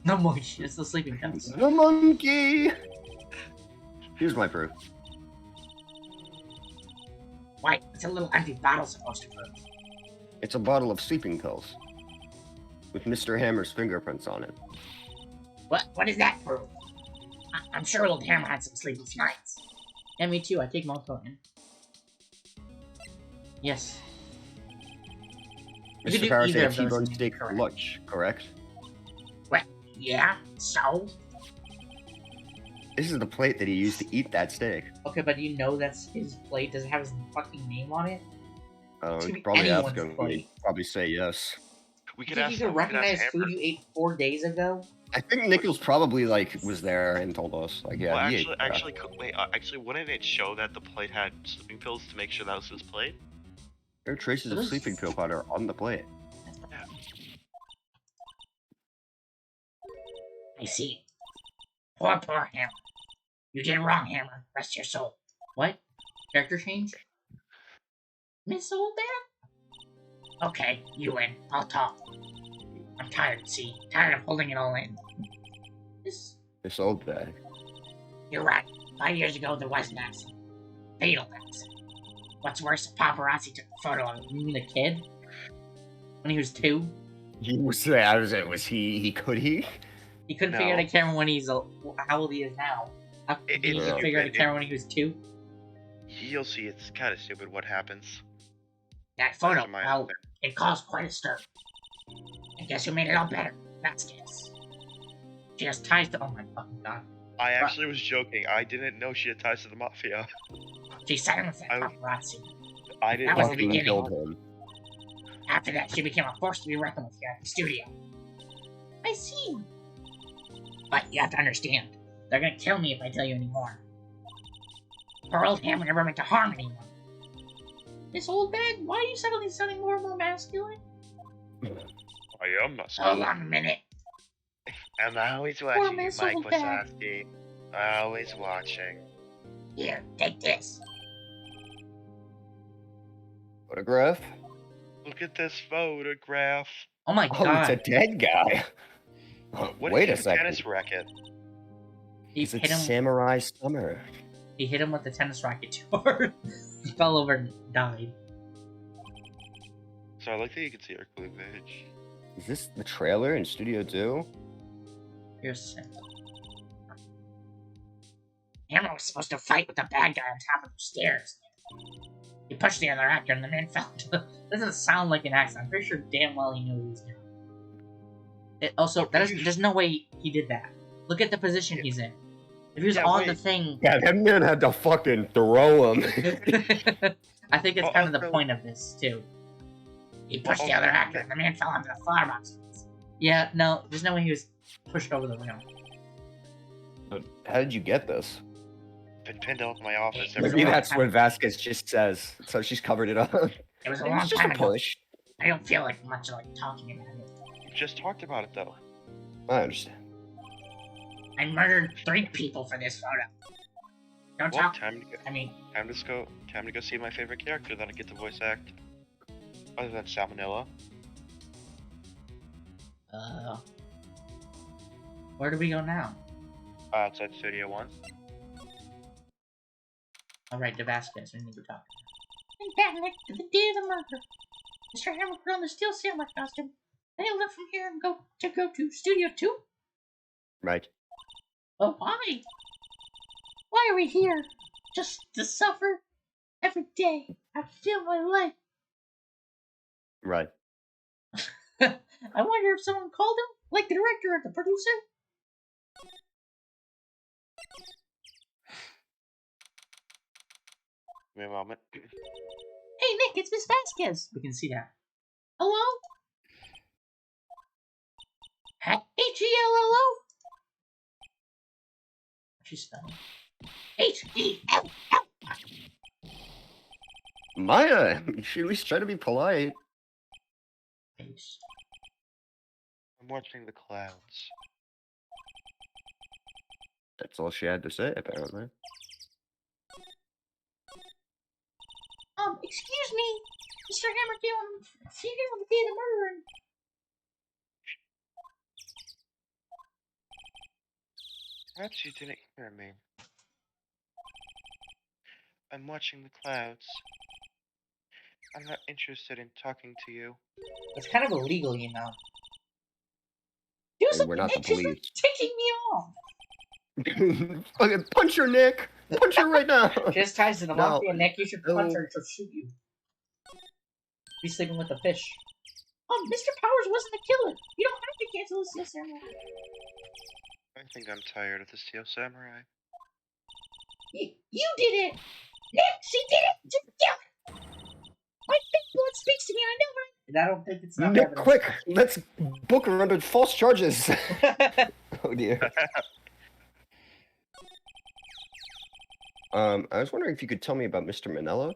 No more. It's the sleeping pencil. The monkey! Here's my proof. Why, what's a little empty bottle supposed to prove? It's a bottle of sleeping pills. With Mr. Hammer's fingerprints on it. What does that prove? I'm sure old Hammer had some sleepless nights. Yeah, me too. I take melatonin. Yes. You could Mr. do Powers either ate a of those T-bone and steak for correct. lunch, correct? Yeah, so? This is the plate that he used to eat that steak. Okay, but do you know that's his plate? Does it have his fucking name on it? Oh, Could you be probably ask anyone's him. plate. He'd probably say yes. We You could think ask you could we could ask recognize Hammer. food you ate 4 days ago? I think Nichols probably was there and told us. Like, yeah, Well, he ate that. actually, wouldn't it show that the plate had sleeping pills to make sure that was his plate? There are traces of Those- sleeping pill powder on the plate. I see. Poor Hammer. You did wrong, Hammer. Rest your soul. What? Character change? Miss Oldback? Okay, you win. I'll talk. I'm tired, see? Tired of holding it all in. This. This old bag. You're right. 5 years ago, there was an accident. Fatal accident. What's worse, a paparazzi took a photo of it. You mean a kid? When he was 2? He was he could he? He couldn't figure out a No. camera when he's how old he is now. How It- did he it's figure out a stupid. camera when he was 2? You'll see, it's kind of stupid what happens. That photo, That's my well, it caused quite a stir. And guess who made it all better? Vasquez. She has ties to. Oh my fucking god. I actually was joking. I didn't know she had ties to the mafia. She silenced that I- paparazzi. I didn't That was know the Fucking beginning. killed him. After that, she became a force to be reckoned with here at the studio. I see. But you have to understand, they're gonna kill me if I tell you any more. Poor old Hammer never meant to harm anyone. This old bag, why are you suddenly sounding more and more masculine? I am not Hold on a minute. I'm always Poor watching you, Miss Mike Oldback. Wazowski. Always watching. Here, take this. Photograph? Look at this photograph. Oh my Oh, god. it's a dead guy. Oh, What wait a is this second. tennis racket? He It's hit him. Samurai Summer. He hit him with the tennis racket too hard. He fell over and died. So I like that you can see our cleavage. Is this the trailer in Studio 2? Here's Hammer was supposed to fight with the bad guy on top of the stairs. He pushed the other actor and the man fell. doesn't sound like an accident. I'm pretty sure damn well he knew what he was doing. It also, there's no way he did that. Look at the position he's in. If he was Yeah, on the wait. thing, Yeah, that man had to fucking throw him. I think it's Well, kind of the also- point of this too. He pushed the other actor and the man fell onto the flower box. Yeah, no, there's no way he was pushed over the rail. How did you get this? Been pinned up in my office. It was Maybe a long that's time- what Vasquez just says. So she's covered it up. It was a It long was just time a ago. push. I don't feel like much like talking about it. We just talked about it though. I understand. I murdered 3 people for this photo. Don't Well, talk. time to go. I mean, Time to go see my favorite character that I get to voice act. Other than Salmonella. Where do we go now? Outside Studio 1. Alright, to Vasquez, we need to talk. think back to the day of the murder. Mr. Hammer put on the steel samurai costume. Then he left from here and go to Studio 2. Right. Oh, why? Why are we here? Just to suffer? Every day, I feel my life. Right. I wonder if someone called him, like the director or the producer. Give me a moment. Hey, Hey, Nick, it's Miss Vasquez. We can see that. Hello? H-E-L-L-O? She's spelling. H-E-L-L. Maya, you should at least try to be polite. H. I'm watching the clouds. That's all she had to say, apparently. Excuse me, Mr. Hammerkill. See you on the day of the murdering. Perhaps you didn't hear me. I'm watching the clouds. I'm not interested in talking to you. It's kind of illegal, you know. Do Hey, something, we're not the Nick. She's police. ticking me off. Fucking punch her, Nick! Punch her right now! Just ties to the No. mafia, Nick. You should punch No. her. She'll shoot you. Be sleeping with the fish. Mr. Powers wasn't the killer. You don't have to cancel the Steel Samurai. I think I'm tired of the Steel Samurai. You did it. Nick, she did it. Yeah. My big blood speaks to me. I know her. And I don't think it's enough Nick, evidence. quick! Let's book her under false charges! Oh dear. I was wondering if you could tell me about Mr. Manello?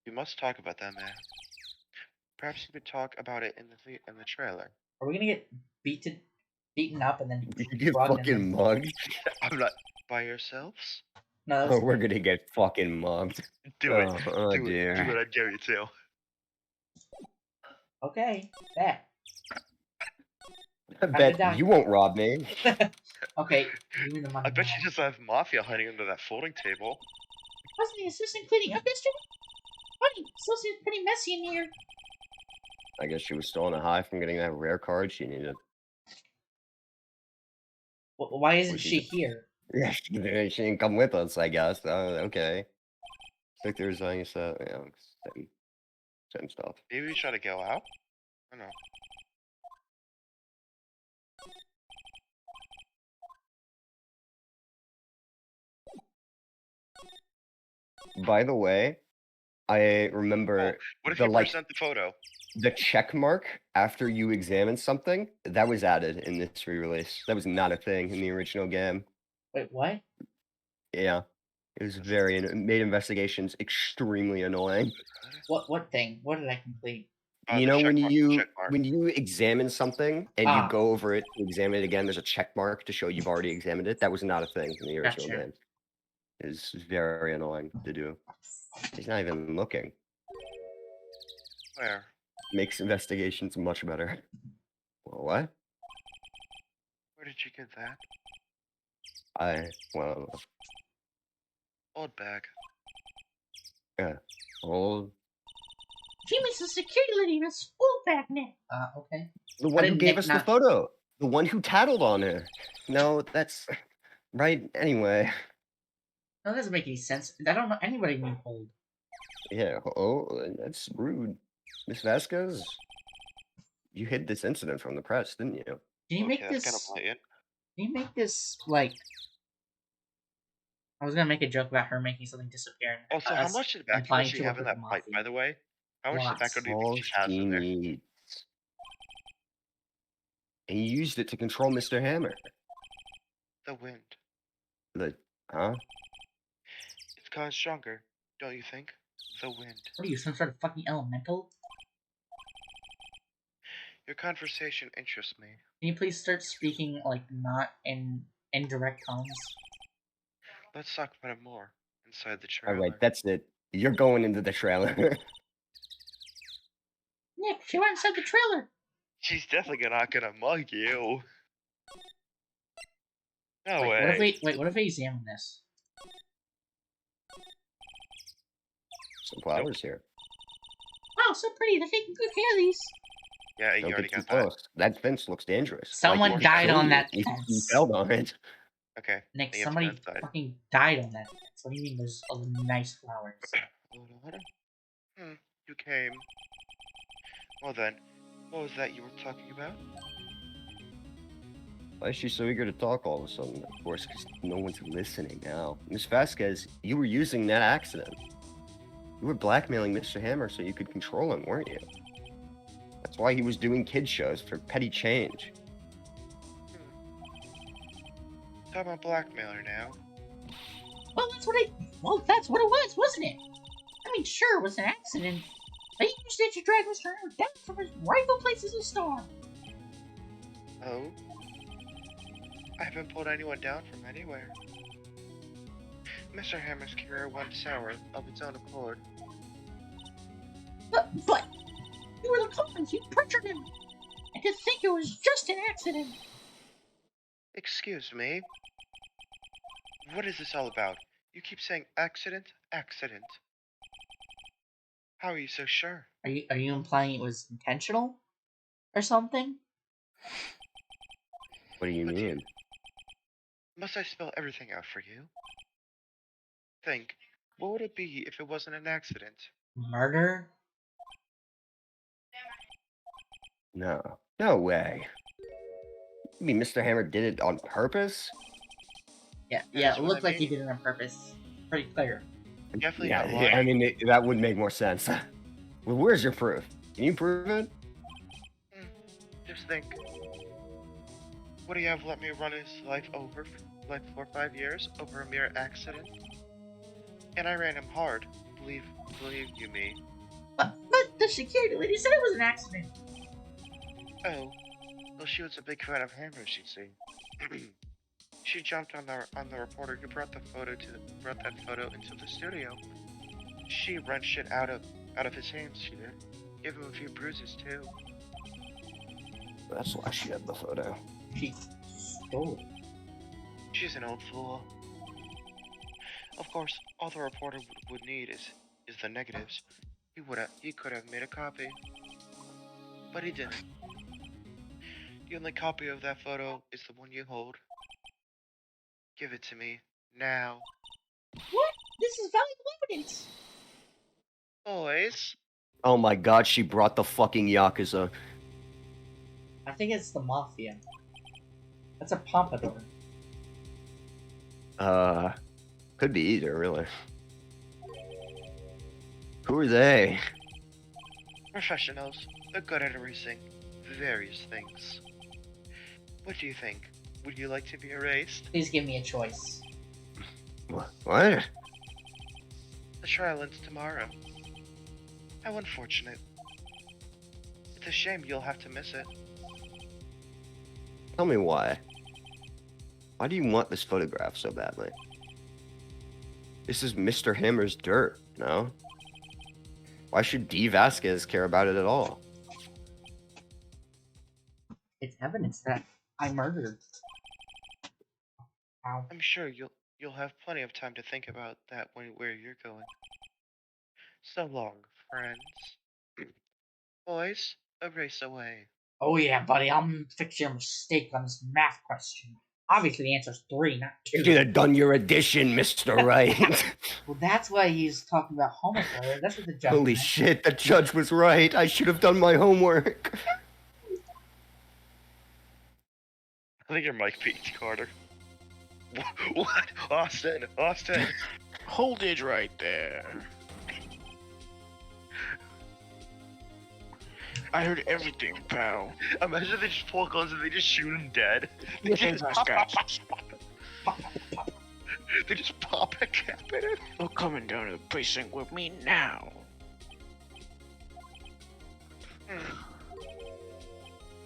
We must talk about that man. Perhaps you could talk about it in the trailer. Are we gonna get beaten up and then You get drugged and fucking then... mugged? I'm not by yourselves. No, Oh, that's we're gonna get fucking mugged. Do it. Oh Do it. dear. Do it. I dare you to. okay. That. I die. bet you won't rob me. Okay, give me the money. I bet now. you just have mafia hiding under that folding table. Wasn't the assistant cleaning up yesterday? Funny, still seems pretty messy in here. I guess she was still on a high from getting that rare card she needed. Why isn't Was she she- here? Yeah, she didn't come with us, I guess. Okay. Like there's you said, same stuff. Maybe we try to go out. I don't know. By the way, I remember What if the you like present the photo? the check mark after you examine something that was added in this re-release. That was not a thing in the original game. Wait, what? Yeah, it was very it made investigations extremely annoying. What thing? What did I complete? You The know check when mark, you check mark. when you examine something and Ah. you go over it to examine it again, there's a check mark to show you've already examined it. That was not a thing in the original Gotcha. game. It's very annoying to do. He's not even looking. Where? Makes investigations much better. Well, what? Where did you get that? Well, Old bag. old She means the security lady in a school back, Nick. Okay. the one who did gave Nick us the not- photo. The one who tattled on her. No, that's right. Anyway, No, that doesn't make any sense. I don't know anybody named Hold. yeah. Oh, that's rude, Miss Vasquez. You hid this incident from the press, didn't you? Can you Okay, make that's this? kind of blatant. Can you make this like? I was gonna make a joke about her making something disappear. And Also, how us much tobacco implying does she she have worked in with that the pipe, by mafia. the way? How much Lots. tobacco do you All think she has she in there? needs. And he used it to control Mr. Hammer. The wind. Huh? It's gotten stronger, don't you think? The wind. What are you, some sort of fucking elemental? Your conversation interests me. Can you please start speaking like not in indirect tones? Let's talk about it more inside the All trailer. right, that's it. You're going into the trailer. Nick, she went inside the trailer. She's definitely not gonna mug you. No Wait, way. what if we examine this? Some flowers here. Wow, so pretty. They're taking good care of these. Yeah, you Don't already get too got that. close. That fence looks dangerous. Someone it died killed on you that if you fence. fell on it. Okay. Nick, I have somebody to decide. fucking died on that. What do you mean there's nice flowers? You came. Well then, what was that you were talking about? Why is she so eager to talk all of a sudden? Of course, because no one's listening now. Miss Vasquez, you were using that accident. You were blackmailing Mr. Hammer so you could control him, weren't you? That's why he was doing kid shows for petty change. So I'm a blackmailer now. Well, that's what it was, wasn't it? I mean, sure, it was an accident. But you used it to drag Mr. Hammer down from his rightful place as a star. Oh? I haven't pulled anyone down from anywhere. Mr. Hammer's career went sour of its own accord. But you were the culprit. You pressured him. And to think it was just an accident. Excuse me? What is this all about? You keep saying accident, accident. How are you so sure? Are you implying it was intentional? Or something? What do you mean? Must I spell everything out for you? Think, what would it be if it wasn't an accident? Murder? No. No way. You mean Mr. Hammer did it on purpose? Yeah, That's it what looked I like he mean. did it on purpose. Pretty clear. Definitely Yeah, not lying. I mean, that would make more sense. Well, where's your proof? Can you prove it? Just think. Would he have let me run his life over like 4 or 5 years over a mere accident? And I ran him hard. Believe you me. But the security lady said it was an accident. Oh, well, she was a big fan of Hammers, you see. She jumped on the reporter who brought that photo into the studio. She wrenched it out of his hands. She did. Gave him a few bruises too. That's why she had the photo. She stole it. She's an old fool. Of course, all the reporter would need is the negatives. He could have made a copy, but he didn't. The only copy of that photo is the one you hold. Give it to me now, What? This is valuable evidence. boys. Oh my god, she brought the fucking Yakuza. I think it's the Mafia. That's a pompadour. Could be either, really. Who are they? Professionals. They're good at erasing various things. What do you think? Would you like to be erased? Please give me a choice. What? The trial ends tomorrow. How unfortunate. It's a shame you'll have to miss it. Tell me why. Why do you want this photograph so badly? This is Mr. Hammer's dirt, no? Why should D. Vasquez care about it at all? It's evidence that I murdered. Ow. I'm sure you'll have plenty of time to think about that where you're going. So long, friends. Boys, erase away. Oh yeah, buddy, I'll fix your mistake on this math question. Obviously the answer's 3, not 2. You should have done your addition, Mr. Wright. Well, that's why he's talking about homework earlier. That's what the judge Holy meant. shit, the judge was right. I should have done my homework. I think your mic peaked, Carter. What? Austin! Hold it right there. I heard everything, pal. Imagine they just pull guns and they just shoot him dead. They Yes, just, guys. they just pop a cap in him. You're coming down to the precinct with me now.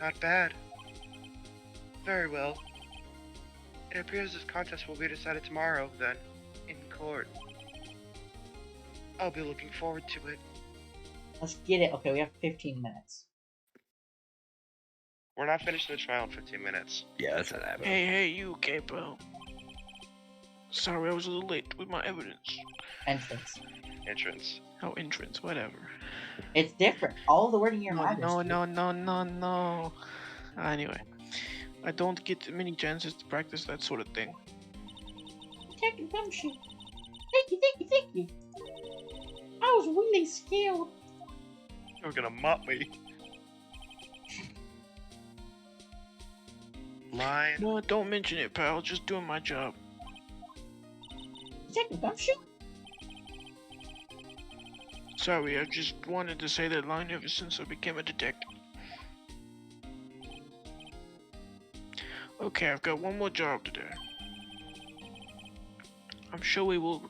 Not bad. Very well. It appears this contest will be decided tomorrow, then, in court. I'll be looking forward to it. Let's get it. Okay, we have 15 minutes. We're not finishing the trial in 15 minutes. Yeah, that's what happened. Hey, you, Gabriel. Sorry, I was a little late with my evidence. Entrance. Entrance. Oh, entrance, whatever. It's different. All the wording here No, matters. no. Anyway, I don't get many chances to practice that sort of thing. Detective Gumshoe. Thank you. I was really scared. You're gonna mop me. Line. No, don't mention it, pal. Just doing my job. Detective Gumshoe? Sorry, I just wanted to say that line ever since I became a detective. Okay, I've got one more job to do. I'm sure we will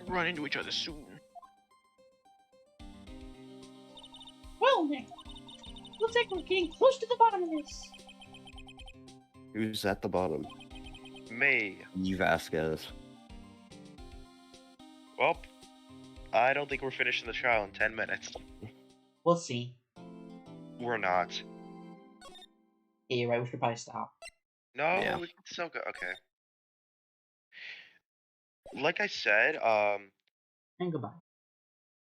run into each other soon. Well, Nick, looks like we're getting close to the bottom of this. Who's at the bottom? Me. You Vasquez. Well, I don't think we're finishing the trial in 10 minutes. We'll see. We're not. Yeah, you're right. We should probably stop. No, Yeah. we can still go. Okay. Like I said, And goodbye.